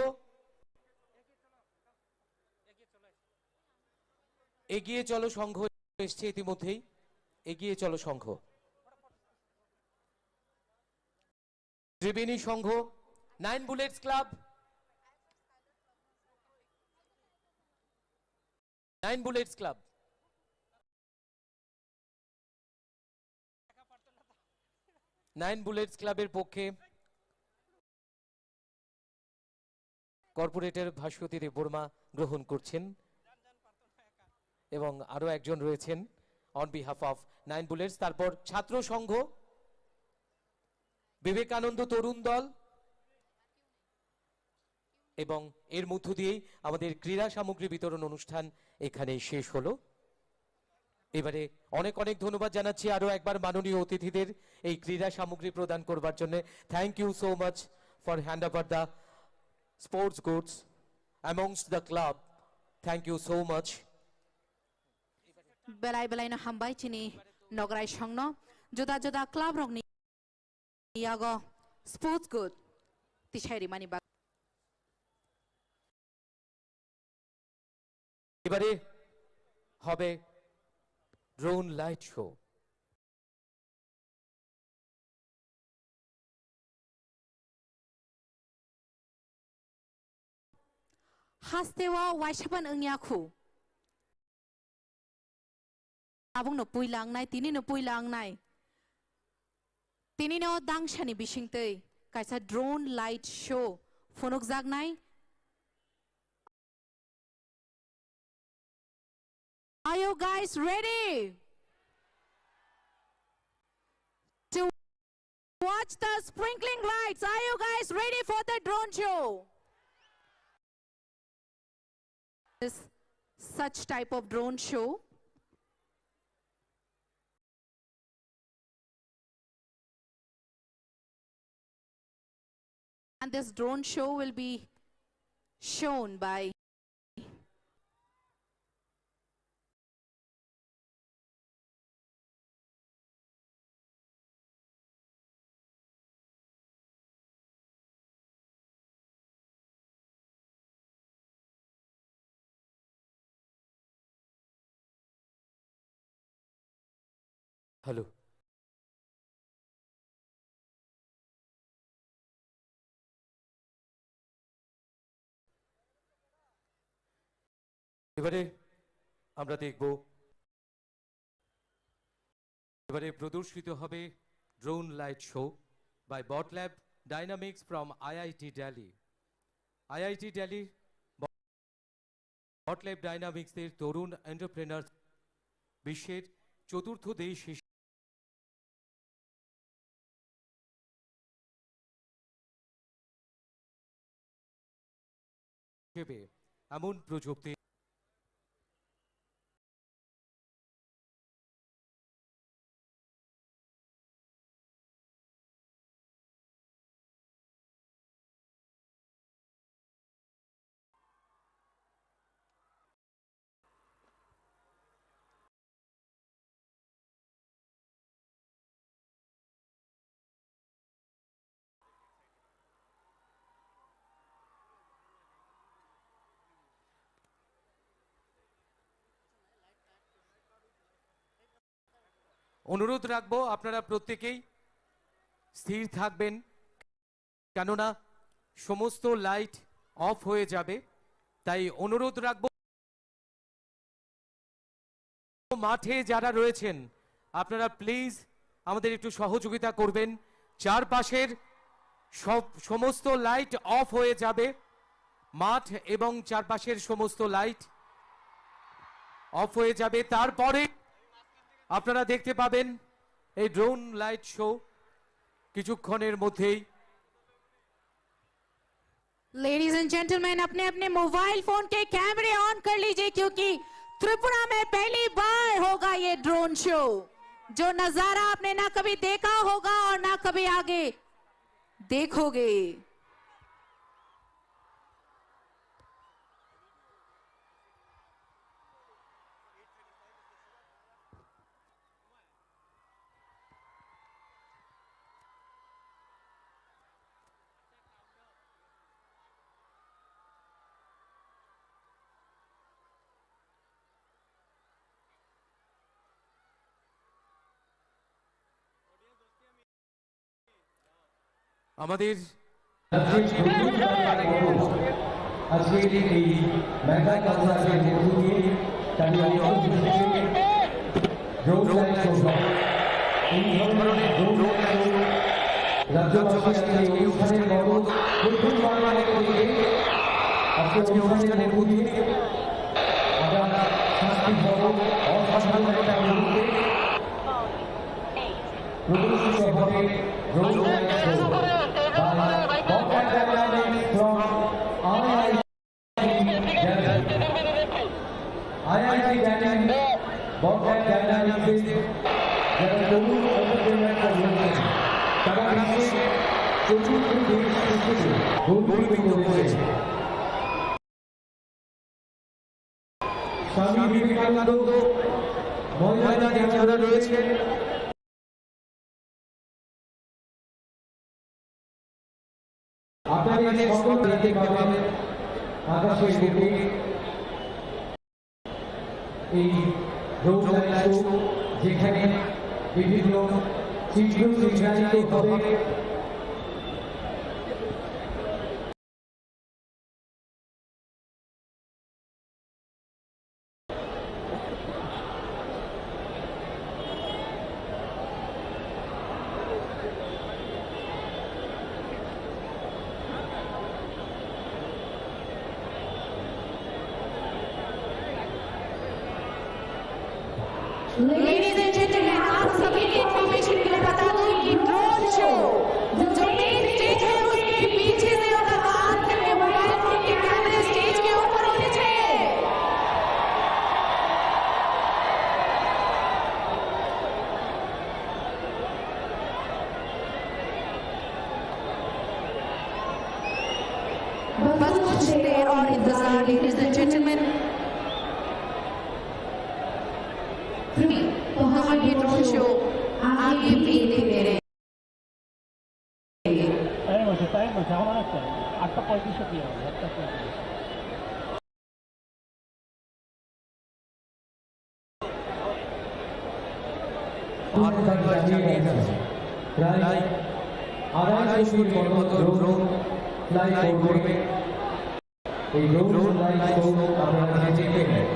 এগিয়ে চলো সংঘ এসছে ইতিমধ্যেই। এগিয়ে চলো সংঘ, ত্রিবেণী সংঘ, 9 bullets club. 9 bullets club, bullets ক্লাবের পক্ষে কর্পোরেটর ভাস্বতী দেববর্মা গ্রহণ করছেন এবং আরো একজন রয়েছেন অন বিহাফ অফ 9 বুলেটস। তারপর ছাত্র সংঘ, বিবেকানন্দ তরুণ দল, এবং এর মধ্য দিয়েই আমাদের ক্রীড়া সামগ্রী বিতরণ অনুষ্ঠান এখানে শেষ হলো। এবারে অনেক অনেক ধন্যবাদ জানাচ্ছি আরো একবার মাননীয় অতিথিদের এই ক্রীড়া সামগ্রী প্রদান করবার জন্য। Thank you so much for hand over the sports goods amongst the club. Thank you so much. বেলাই বেলাইনো হামবাই চিনি নগরাই সংন জুদা জুদা ক্লাব রংনি ইয়াগো স্পোর্টস গুড তিসাইরি মানি বা। এবারে হবে ড্রোন লাইট শো। হাসতেওয়া ওয়াইসাপান ওংয়াখু abung no puilang nai tini no puilang nai tini no dangshani bisingtei kaisa drone light show phonok jak nai. Are you guys ready to watch the sprinkling lights? Are you guys ready for the drone show? This such type of drone show. And this drone show will be shown by hello, এবারে আমরা দেখব, এবারে প্রদর্শিত হবে drone light show by Botlab dynamics from IIT Delhi. IIT Delhi Botlab ডাইনামিক্সের তরুণ entrepreneur বিশ্বের চতুর্থ দেশ হিসেবে এমন প্রযুক্তি অনুরোধ রাখবো আপনারা প্রত্যেকেই স্থির থাকবেন, কেননা সমস্ত লাইট অফ হয়ে যাবে। তাই অনুরোধ রাখবো মাঠে যারা রয়েছেন আপনারা প্লিজ আমাদের একটু সহযোগিতা করবেন। চারপাশের সমস্ত লাইট অফ হয়ে যাবে, মাঠ এবং চারপাশের সমস্ত লাইট অফ হয়ে যাবে। তারপরে আপনারা দেখতে পাবেন এই ড্রোন লাইট শো কিছুক্ষণের মধ্যেই। लेडीज एंड जेंटलमैन, अपने अपने मोबाइल फोन के कैमरे ऑन कर लीजिए, क्योंकि त्रिपुरा में पहली बार होगा ये ड्रोन शो, जो नजारा आपने ना कभी देखा होगा और ना कभी आगे देखोगे। আমাদের আজকে এই মেগা কনসার্টের মধ্য দিয়ে এই ধরনের রাজ্যবাসী এই অনুষ্ঠানের মতো প্রথমবার আজকে অনুষ্ঠানের মধ্য দিয়ে আমরা শান্তি ভবন অসাধারণ একটা মুহূর্তে প্রদর্শিত হবে drone light show Swami Vivekananda ময়দানে যারা রয়েছে আপনাদের সকল দেখতে পাবেন আকাশের বুকে এই ড্রোন লাইট শো, যেখানে বিভিন্ন চিত্র চিত্রায়িত হবে। लेडीज एंड जेंटलमैन, आप सभी की इन्फॉर्मेशन के लिए बता दूं कि ड्रोन शो जो मेन स्टेज है उसके पीछे से होगा। आप अपने मोबाइल फोन के कैमरे स्टेज के ऊपर होने चाहिए। बस कुछ देर और इंतजार लेडीज एंड जेंटलमैन। तो हम ये ड्रोन शो आगे भी देखते रहे। টাইম আছে আমার আছে 8:35 কি হবে 8:35 প্রায় 250 মতো ড্রোন ফ্লাই করবে। এই ড্রোন লাইট শো আপনারা দেখবেন,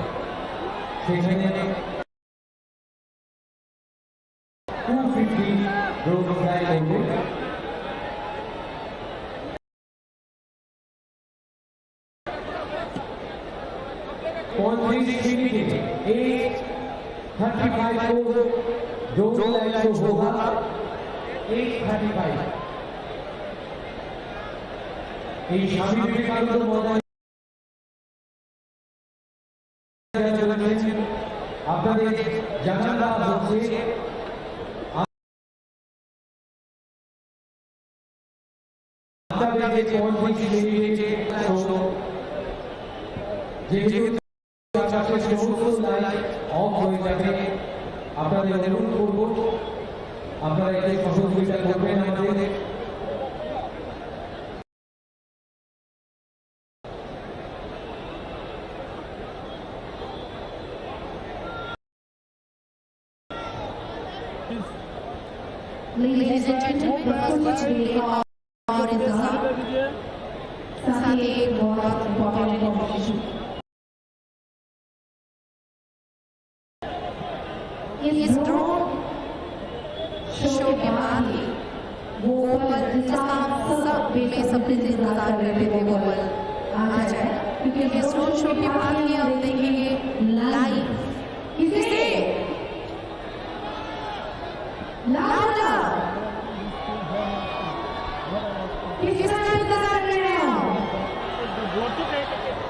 সেখানে 250 ড্রোন ফ্লাই করবে। एक 35 को ड्रोन लाइट शो होगा। 8:35 এই স্বামী বিবেকানন্দ ময়দানে আপনাদের জানানো হচ্ছে আপনাদের 35 মিনিটে শো, যেহেতু আকাশের সমস্ত লাইট অফ হয়ে যাবে, আপনাদের অনুরোধ করব আপনারা এতে সহযোগিতা করবেন আমাদের। Ladies and gentlemen, कुछ देर और इंतजार, साथ ही एक बहुत इम्पोर्टेंट इन्फॉर्मेशन। जिसका हम सब बेसब्री से इंतजार कर रहे थे वो पल आ जाए, क्योंकि इस रोड शो के बाद ही हम देखेंगे लाइव किसे लाउडा किसका इंतजार कर रहे हो?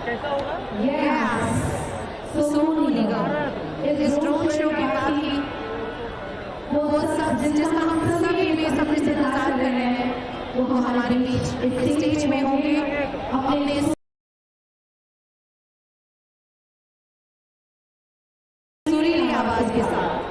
कैसा होगा? यस सोनू निगम इस रोड शो के बाद ही वो सब जिसका हम सभी बेसब्री से इंतजार कर रहे हैं वो हमारे बीच इस स्टेज में होंगे अपने सुरीली आवाज के साथ।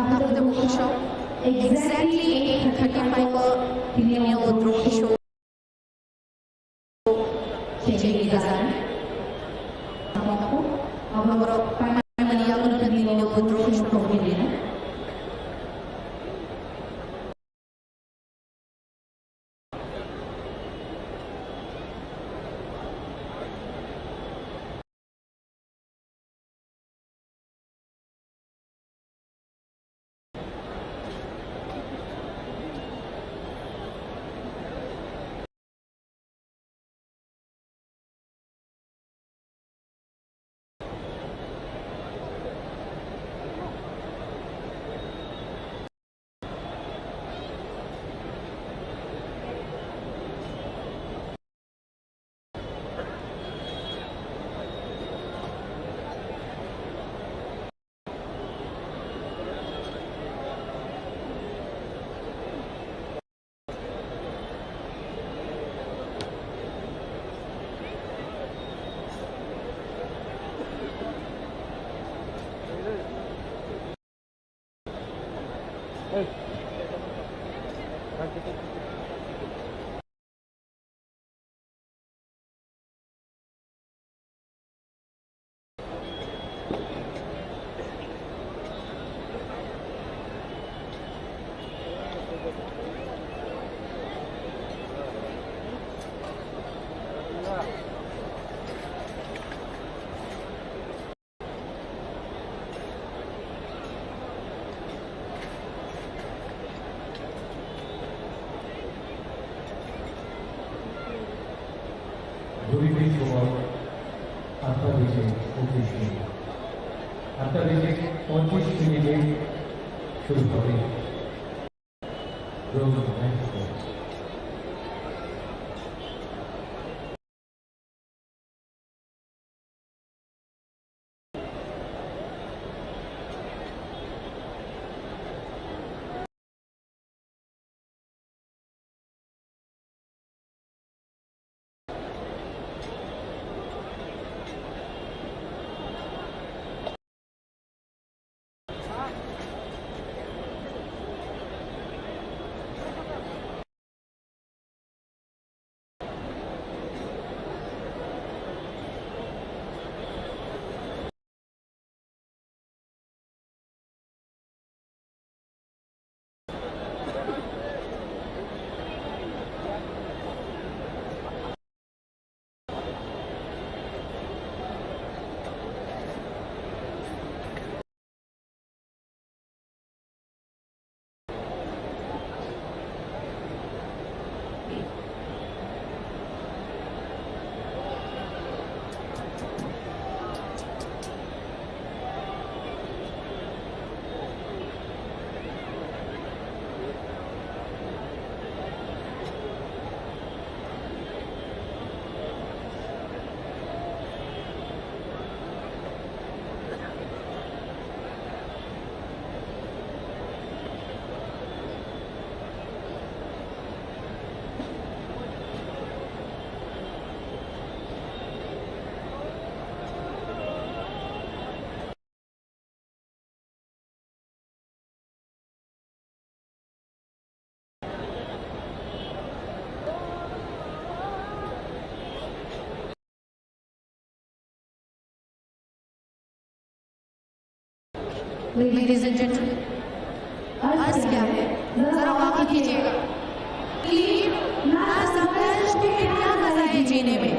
After the workshop, exactly 8:35 पर Neo drone show चलेगी design. अब हमारा प्राइमरी यागुन Neo drone show को मिले हैं. ঘড়িটির সময় 8টা বেজে 25 মিনিট। 8টা বেজে 25 মিনিটে শুরু হবে রোজ নাইট। Ladies and gentlemen, अर्ज क्या है जरा वाकई कीजिएगा। तकलीफ ना संघर्ष के क्या मजा है जीने में,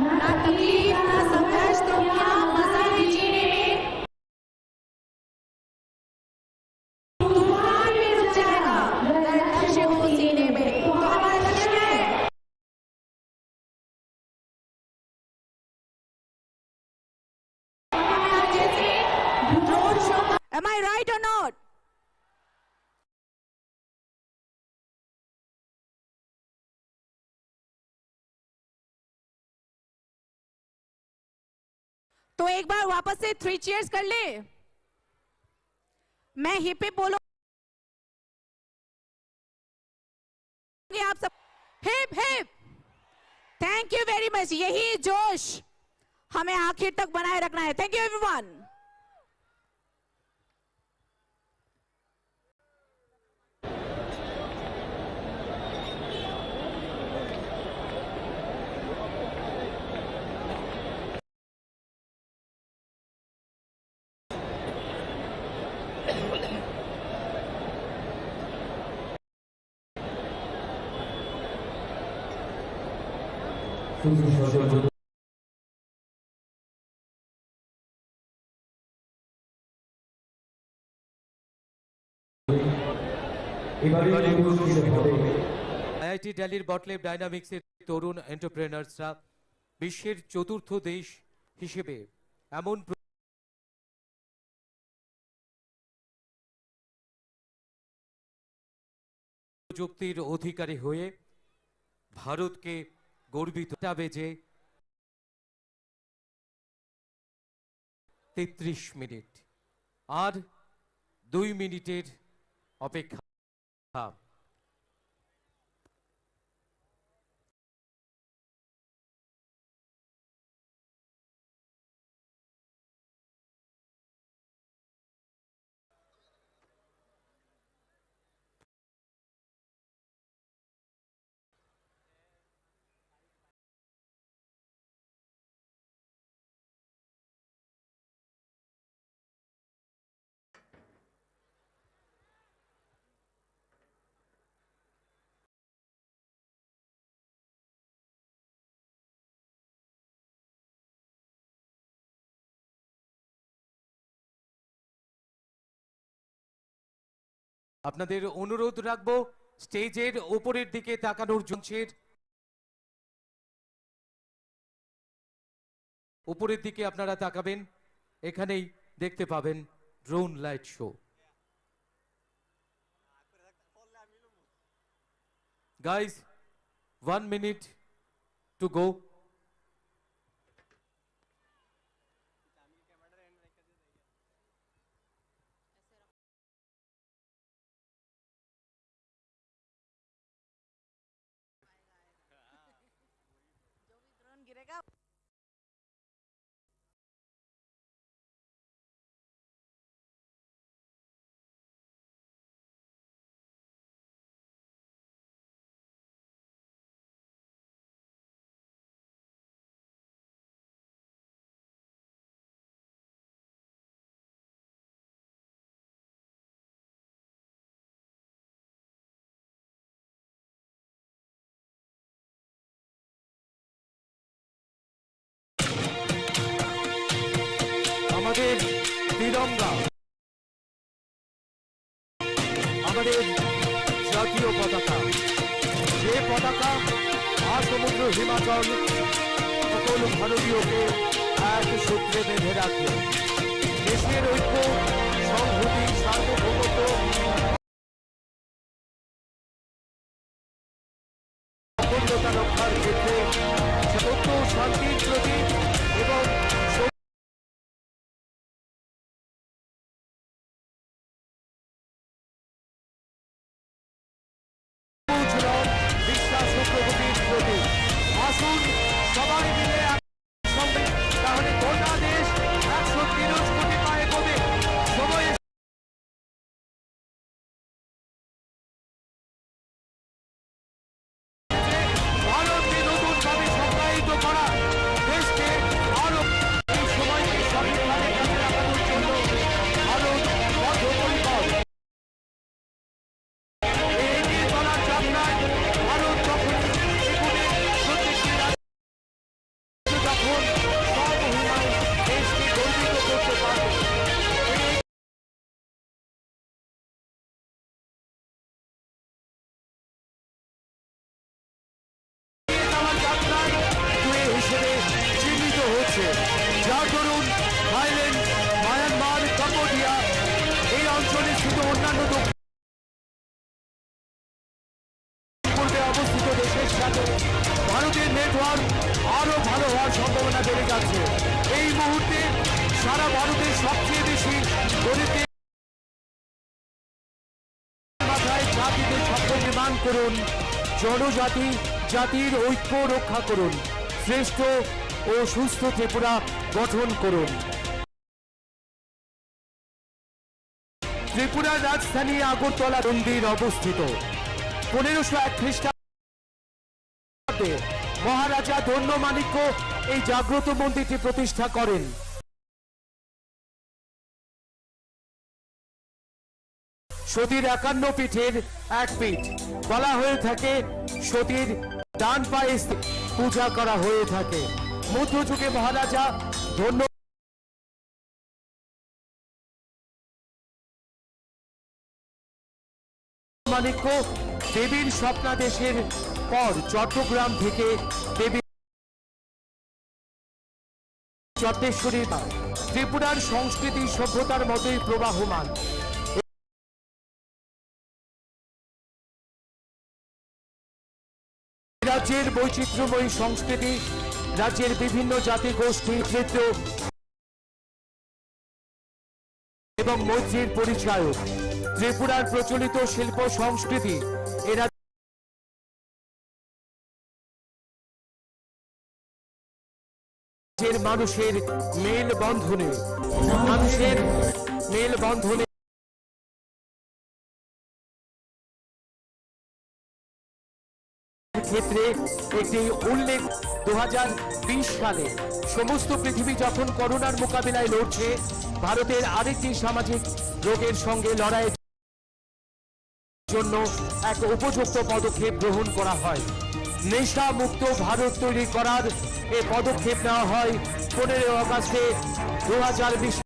ना तकलीफ ना संघर्ष तो क्या मजा है जीने में। तूफान में रुक जाएगा दर्द से हो सीने में, तो हमारा लक्ष्य है। Am I right or not? तो एक बार वापस से 3 चीयर्स कर ले। मैं हिप हिप बोलूंगी, आप सब hip hip. Thank you very much. यही जोश हमें आखिर तक बनाए रखना है। Thank you everyone. আইআইটি দিল্লির বটলেব ডাইনামিক্সের তরুণ এন্টারপ্রেনার্সরা বিশ্বের চতুর্থ দেশ হিসেবে এমন প্রযুক্তির অধিকারী হয়ে ভারতকে গর্বিত হবে যে 33 মিনিট আর 2 মিনিটের অপেক্ষা। আপনাদের অনুরোধ রাখবো স্টেজের উপরের দিকে তাকানোর জন্য। উপরের দিকে আপনারা তাকাবেন, এখানেই দেখতে পাবেন drone light show. Guys, 1 minute to go. আমাদের তিরঙ্গা, আমাদের জাতীয় পতাকা, যে পতাকা সমুদ্র হিমাচল সকল ভারতীয়কে এক সূত্রে বেঁধে রাখে। দেশের ঐক্য, সংহতি, সার্বভৌমত্ব, অখণ্ডতা রক্ষার ক্ষেত্রে সত্য, শান্তির প্রতীক এবং বিশ্বাস ও প্রগতির প্রতীক। আসুন সবাই মিলে একসঙ্গে, তাহলে গোটা দেশ 130 কোটি পায়ে কমে। সময় ভারতকে নতুন ভাবে সংজ্ঞায়িত করা, দেশকে আরো এই সময়কে সঠিকভাবে কাজে লাগানোর জন্য চলেছে, যার দরুন থাইল্যান্ড, মায়ানমার, কম্বোডিয়া এই অঞ্চলে শুধু অন্যান্য পূর্বে অবস্থিত দেশের সাথে ভারতের নেটওয়ার্ক আরো ভালো হওয়ার সম্ভাবনা বেড়ে যাচ্ছে। এই মুহূর্তে সারা ভারতের সবচেয়ে বেশি গরিবদের মাথায় জাতিদের স্বপ্ন নির্মাণ করুন, জনজাতি জাতির ঐক্য রক্ষা করুন, শ্রেষ্ঠ ও সুস্থ ত্রিপুরা গঠন করুন। ত্রিপুরার রাজধানী আগরতলা মন্দির অবস্থিত। 1501 খ্রিস্টাব্দে মহারাজা ধন্যমাণিক্য এই জাগ্রত মন্দিরটি প্রতিষ্ঠা করেন। সতীর 51 পীঠের এক পীঠ বলা হয়ে থাকে। সতীর ডান পায়ে পূজা করা হয়ে থাকে। মধ্যযুগে মহারাজা ধন্যমাণিক্য দেবীর স্বপ্নাদেশের পর চট্টগ্রাম থেকে দেবী চট্টেশ্বরী ত্রিপুরার সংস্কৃতি সভ্যতার মতোই প্রবাহমান। রাজ্যের বৈচিত্র্যময়ী সংস্কৃতি, রাজ্যের বিভিন্ন জাতিগোষ্ঠী চিত্র এবং মৈত্রীর পরিচায়ক। ত্রিপুরার প্রচলিত শিল্প সংস্কৃতি এরা মানুষের মেল বন্ধনে ক্ষেত্রে একটি উল্লেখ 2020 সালে সমস্ত পৃথিবী যখন করোনার মোকাবিলায় লড়ছে, ভারতের আরেকটি সামাজিক রোগের সঙ্গে লড়াইয়ের জন্য এক উপযুক্ত পদক্ষেপ গ্রহণ করা হয়। নেশা মুক্ত ভারত তৈরি করার এই পদক্ষেপ নেওয়া হয় 15 আগস্টে 2020।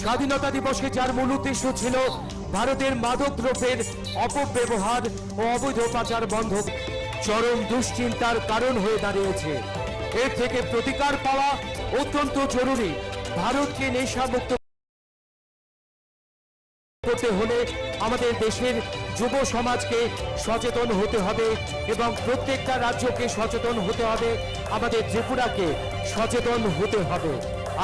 স্বাধীনতা দিবসে যার মূল উদ্দেশ্য ছিল ভারতের মাদক দ্রব্যের অপব্যবহার ও অবৈধ পাচার বন্ধ, চরম দুশ্চিন্তার কারণ হয়ে দাঁড়িয়েছে। এর থেকে প্রতিকার পাওয়া অত্যন্ত জরুরি। ভারতকে নেশা মুক্ত করতে হলে আমাদের দেশের যুব সমাজকে সচেতন হতে হবে এবং প্রত্যেকটা রাজ্যকে সচেতন হতে হবে, আমাদের ত্রিপুরাকে সচেতন হতে হবে।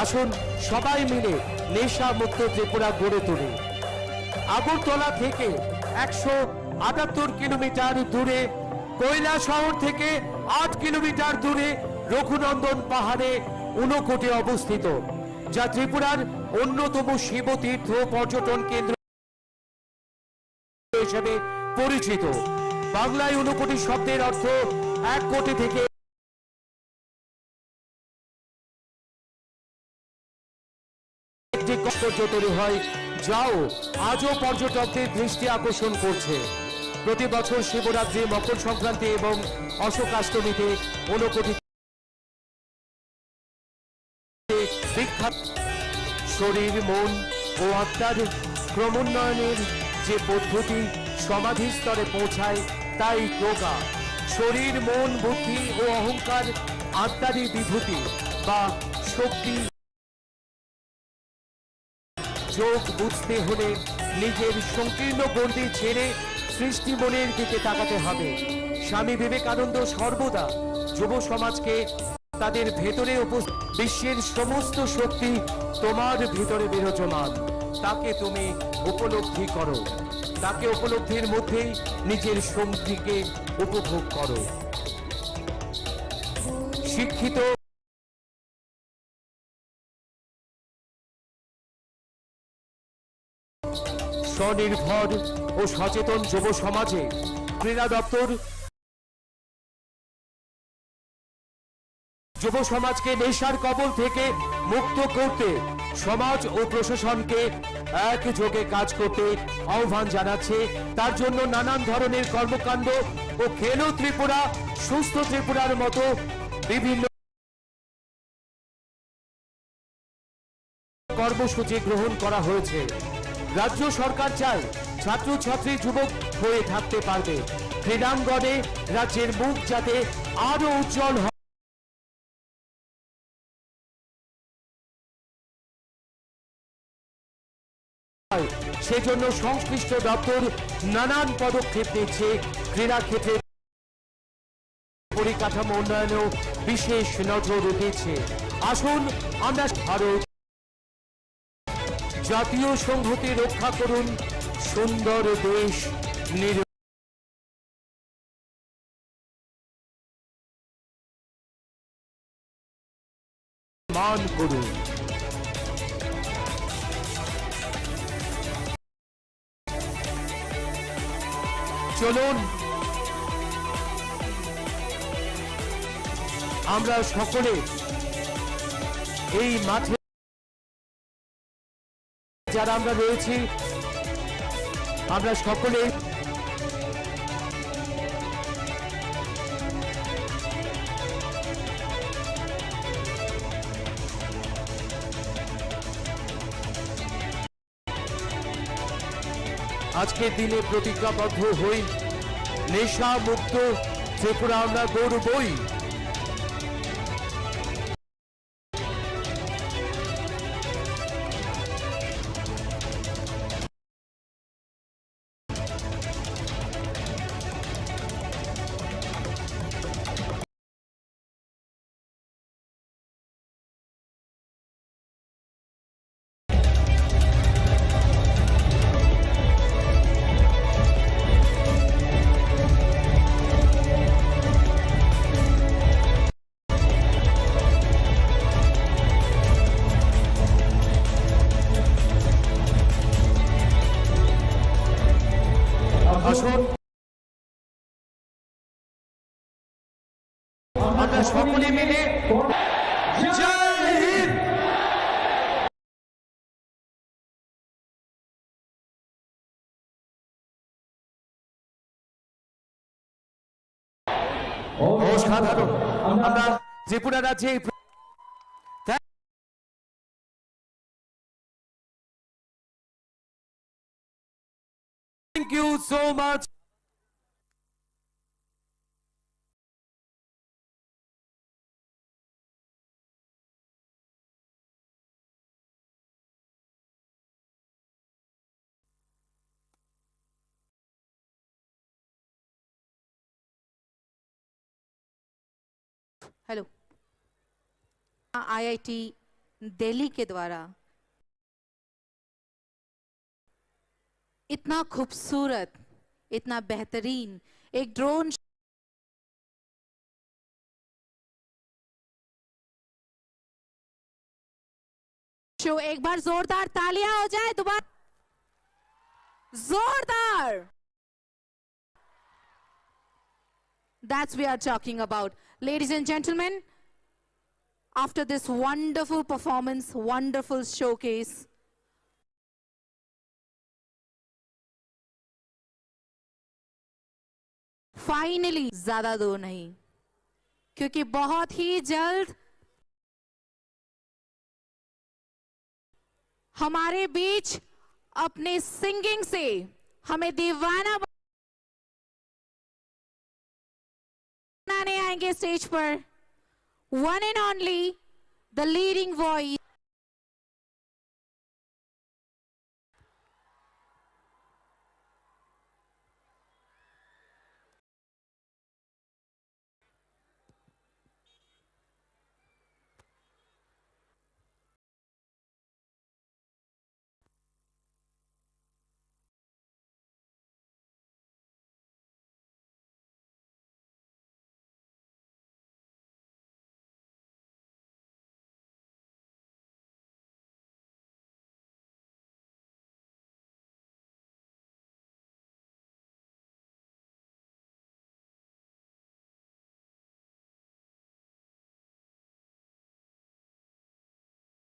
আসুন সবাই মিলে নেশা মুক্ত ত্রিপুরা গড়ে তুলি। আগরতলা থেকে 178 কিলোমিটার দূরে, কৈলাসহর থেকে 8 কিলোমিটার দূরে রঘুনন্দন পাহাড়ে ঊনকোটে অবস্থিত, যা ত্রিপুরার অন্যতম শিবতীর্থ পর্যটন কেন্দ্র হিসেবে পরিচিত। বাংলায় ঊনকোটি শব্দের অর্থ 1 কোটি থেকে একটি কক্ষ তৈরি হয়, যাও আজও পর্যটকদের দৃষ্টি আকর্ষণ করছে। প্রতি বছর শিবরাত্রি, মকর সংক্রান্তি এবং অশোকাষ্টমীতে ঊনকোটি বিখ্যাত শরীর, মন ও আত্মার ক্রমোন্নয়নের যে পদ্ধতি সমাধি স্তরে পৌঁছায় তাই যোগা। শরীর, মন, বুদ্ধি ও অহংকার আত্মারই বিভূতি বা শক্তি। যোগ বুঝতে হলে নিজের সংকীর্ণ গণ্ডি ছেড়ে সৃষ্টি মনের দিকে তাকাতে হবে। স্বামী বিবেকানন্দ সর্বদা যুব সমাজকে তাদের ভেতরে বিশ্বের সমস্ত শক্তি তোমার ভিতরে বিরাজমান, তাকে তুমি উপলব্ধি করো। তাকে উপলব্ধির মধ্যেই নিজের শক্তিকে উপভোগ করো। শিক্ষিত স্বনির্ভর ও সচেতন যুব সমাজে ক্রীড়া দপ্তর যুব সমাজকে নেশার কবল থেকে মুক্ত করতে সমাজ ও প্রশাসনকে একযোগে কাজ করতে আহ্বান জানাচ্ছে। তার জন্য নানান ধরনের কর্মকাণ্ড ও খেলো ত্রিপুরা, সুস্থ ত্রিপুরার মতো বিভিন্ন কর্মসূচি গ্রহণ করা হয়েছে। রাজ্য সরকার চায় ছাত্রছাত্রী যুবক হয়ে থাকতে পারবে। ক্রীড়াঙ্গনে রাজ্যের মুখ যাতে আরো উজ্জ্বল হয়, সেজন্য সংশ্লিষ্ট দপ্তর নানান পদক্ষেপ নিচ্ছে। ক্রীড়া ক্ষেত্রে পরিকাঠামো উন্নয়নেও বিশেষ নজর দিয়েছে। আসুন আমরা ভারত জাতীয় সংহতি রক্ষা করুন, সুন্দর দেশ নির্মাণ করুন। চলুন আমরা সকলে এই মাঠে যারা আমরা রয়েছি, আমরা সকলে আজকের দিনে প্রতিজ্ঞাবদ্ধ হই, নেশা মুক্ত ত্রিপুরা আমরা গড়বই। আসুন আমরা সকলে মিলে জয় হিন্দ। অসাধারণ। আমরা ত্রিপুরা রাজ্যে Thank you so much. Hello, IIT Delhi के द्वारा इतना खूबसूरत, इतना बेहतरीन एक ड्रोन शो, एक बार जोरदार तालियां हो जाए, दोबारा जोरदार। That's we are talking about. Ladies and gentlemen, after this wonderful performance, wonderful showcase, finally ज्यादा दूर नहीं, क्योंकि बहुत ही जल्द हमारे बीच अपने सिंगिंग से हमें दीवाना बनाने आएंगे स्टेज पर, one and only the leading voice,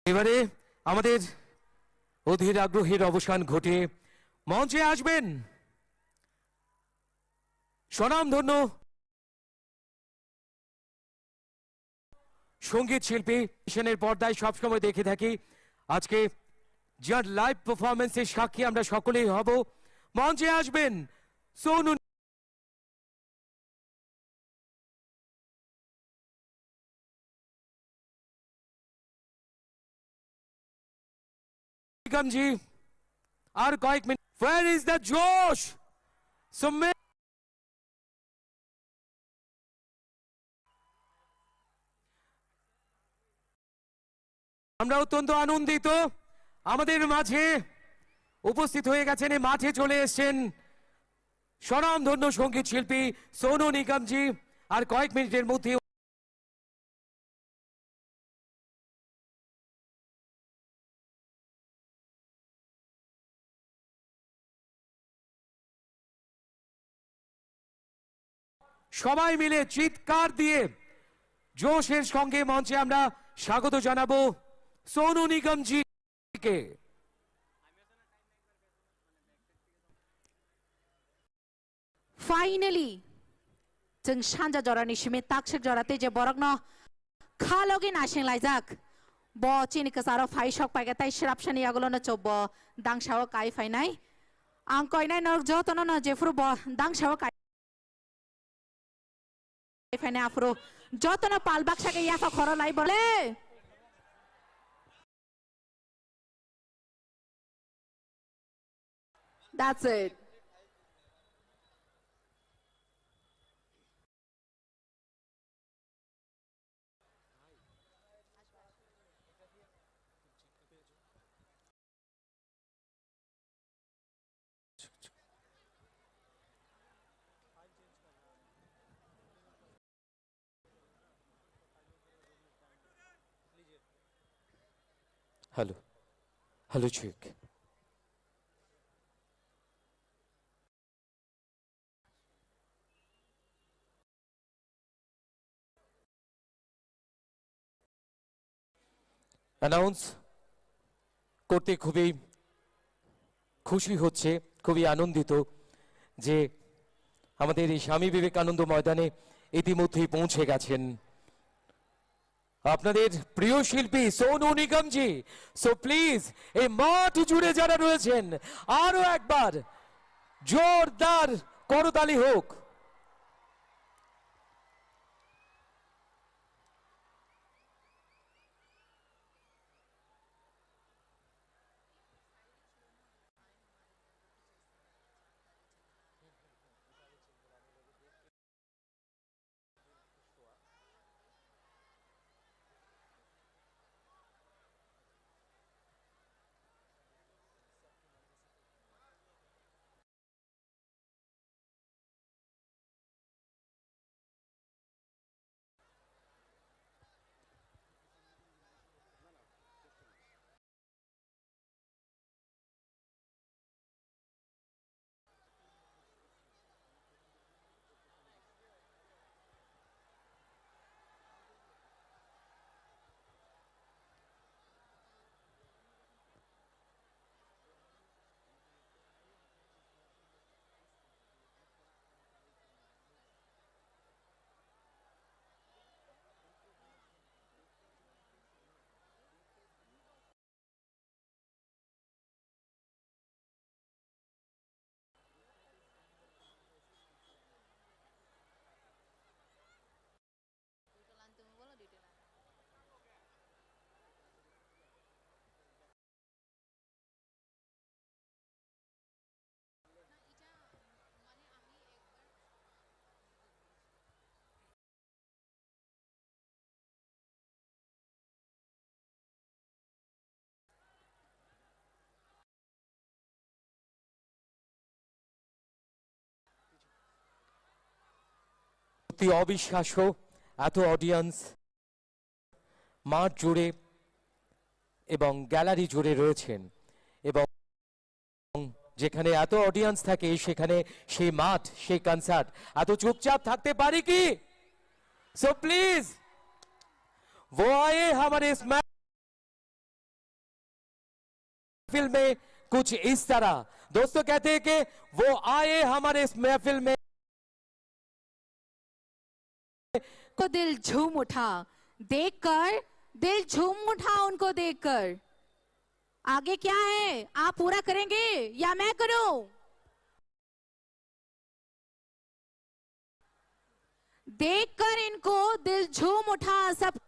এবারে আমাদের অধীর আগ্রহের অবসান ঘটে মঞ্চে আসবেন স্বনামধন্য সঙ্গীত শিল্পী, টেলিভিশনের পর্দায় সবসময় দেখে থাকি। আজকে যার লাইভ পারফরমেন্সের সাক্ষী আমরা সকলেই হব, মঞ্চে আসবেন সোনু নিগম জি আর কয়েক minute Where is the Josh? আমরা অত্যন্ত আনন্দিত আমাদের মাঝে উপস্থিত হয়ে গেছেন এই মাঠে চলে এসেছেন স্বনামধন্য সঙ্গীত শিল্পী সোনু নিগম জি আর কয়েক মিনিটের মধ্যে সবাই মিলে চিৎকার দিয়ে জোশের সঙ্গে মঞ্চে আমরা স্বাগত জানাবো সোনু নিগম জিকে। Finally, जों सानजा जरानि सिमे ताकसेक जराते जे बरगनो खालोगे नासिं लाइजाक bo chini kasaro phai sok paige tai shrapshani agulo no chobo dangshao kai phainai ang koinai nok jotono no jefru bo dangshao kai phainai afro jotono palbaksa ke yafa khoro lai bole that's it. Hello. Hello, Chick. Announce করতে খুবই খুশি হচ্ছে, খুবই আনন্দিত যে আমাদের এই স্বামী বিবেকানন্দ ময়দানে ইতিমধ্যেই পৌঁছে গেছেন আপনাদের প্রিয় শিল্পী সোনু নিগম জি। সো প্লিজ এই মাঠ জুড়ে যারা রয়েছেন আরো একবার জোরদার করতালি হোক। সত্যি অবিশ্বাস্য, এত অডিয়েন্স মাঠ জুড়ে এবং গ্যালারি জুড়ে রয়েছেন এবং যেখানে এত অডিয়েন্স থাকে সেখানে সেই মাঠ সেই কনসার্ট এত চুপচাপ থাকতে পারে কি? সো প্লিজ वो आए हमारे इस महफिल में कुछ इस तरह। दोस्तों कहते हैं कि वो आए हमारे इस महफिल में को दिल झूम उठा देखकर, दिल झूम उठा उनको देखकर। आगे क्या है, आप पूरा करेंगे या मैं करूं? देखकर इनको दिल झूम उठा सब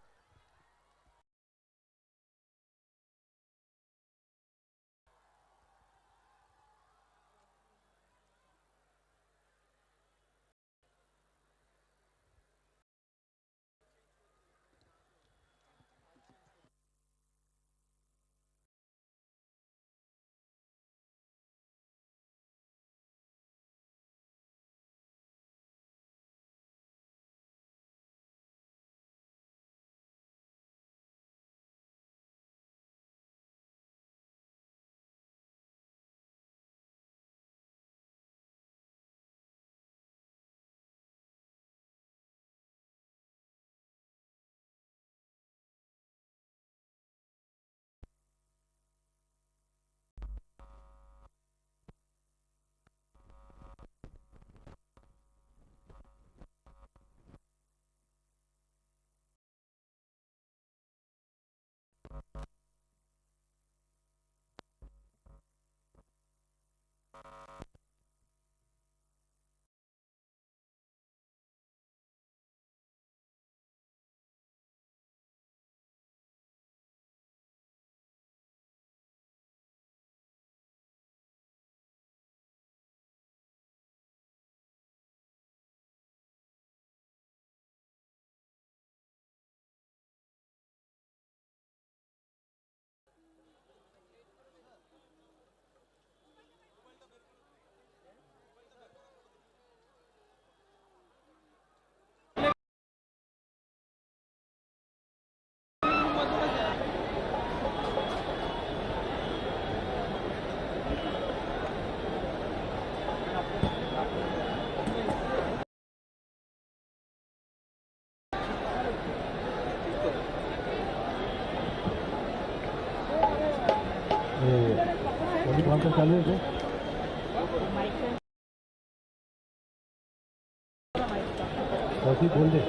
चालू है बोल दे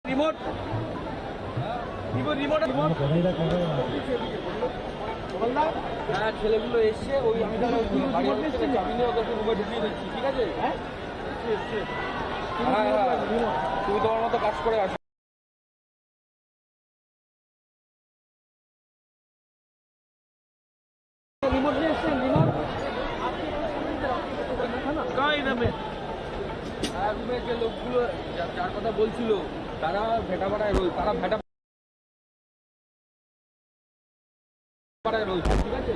रिमोट বললাম হ্যাঁ ছেলেগুলো এসছে ওই আমি চাবি নিয়ে ওদেরকে রুমে ঢুকিয়ে দিচ্ছি ঠিক আছে হ্যাঁ হ্যাঁ তুমি তোমার মতো কাজ করে আসো রিমোট নিয়ে এসছেন রিমোট রুমে যে লোকগুলো যার কথা বলছিল তারা ভেটাপাড়ায় রয়েছে তারা ভেটাপাড়ায় রয়েছে ঠিক আছে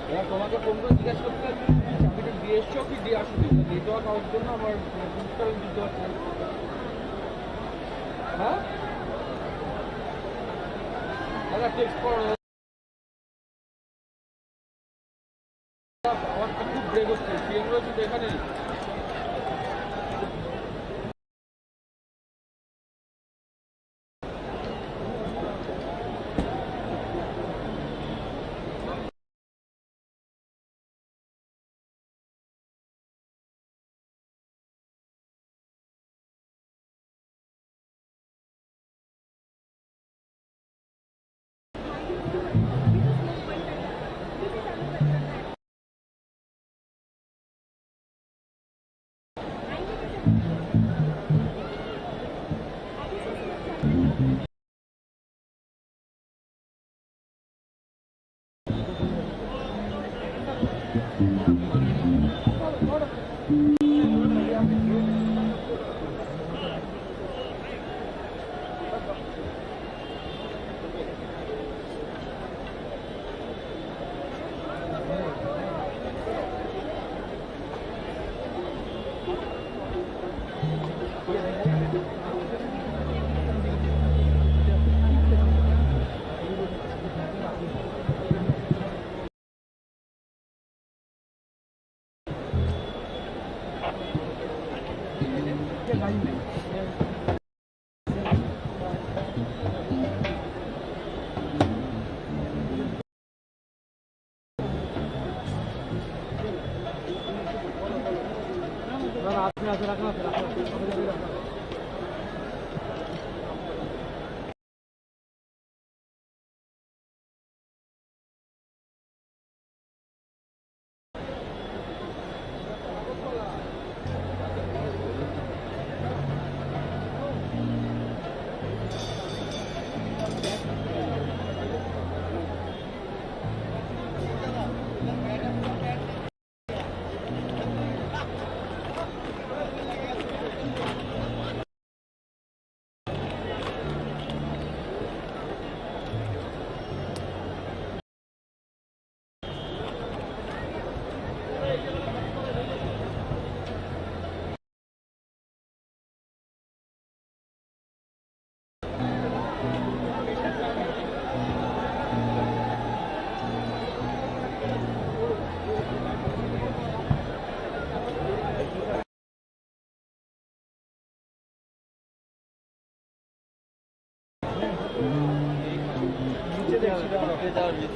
এবার তোমাকে ফোন করে জিজ্ঞেস করতে চাবিটা দিয়ে এসছো কি দিয়ে আসো নেটওয়ার্ক হওয়ার জন্য আমার বুঝতে দিতে পারছি হ্যাঁ দাদা টেক্সট করো আমারটা খুব ব্রেক হচ্ছে সিএম রয়েছে তো এখানে নিচে দেখছি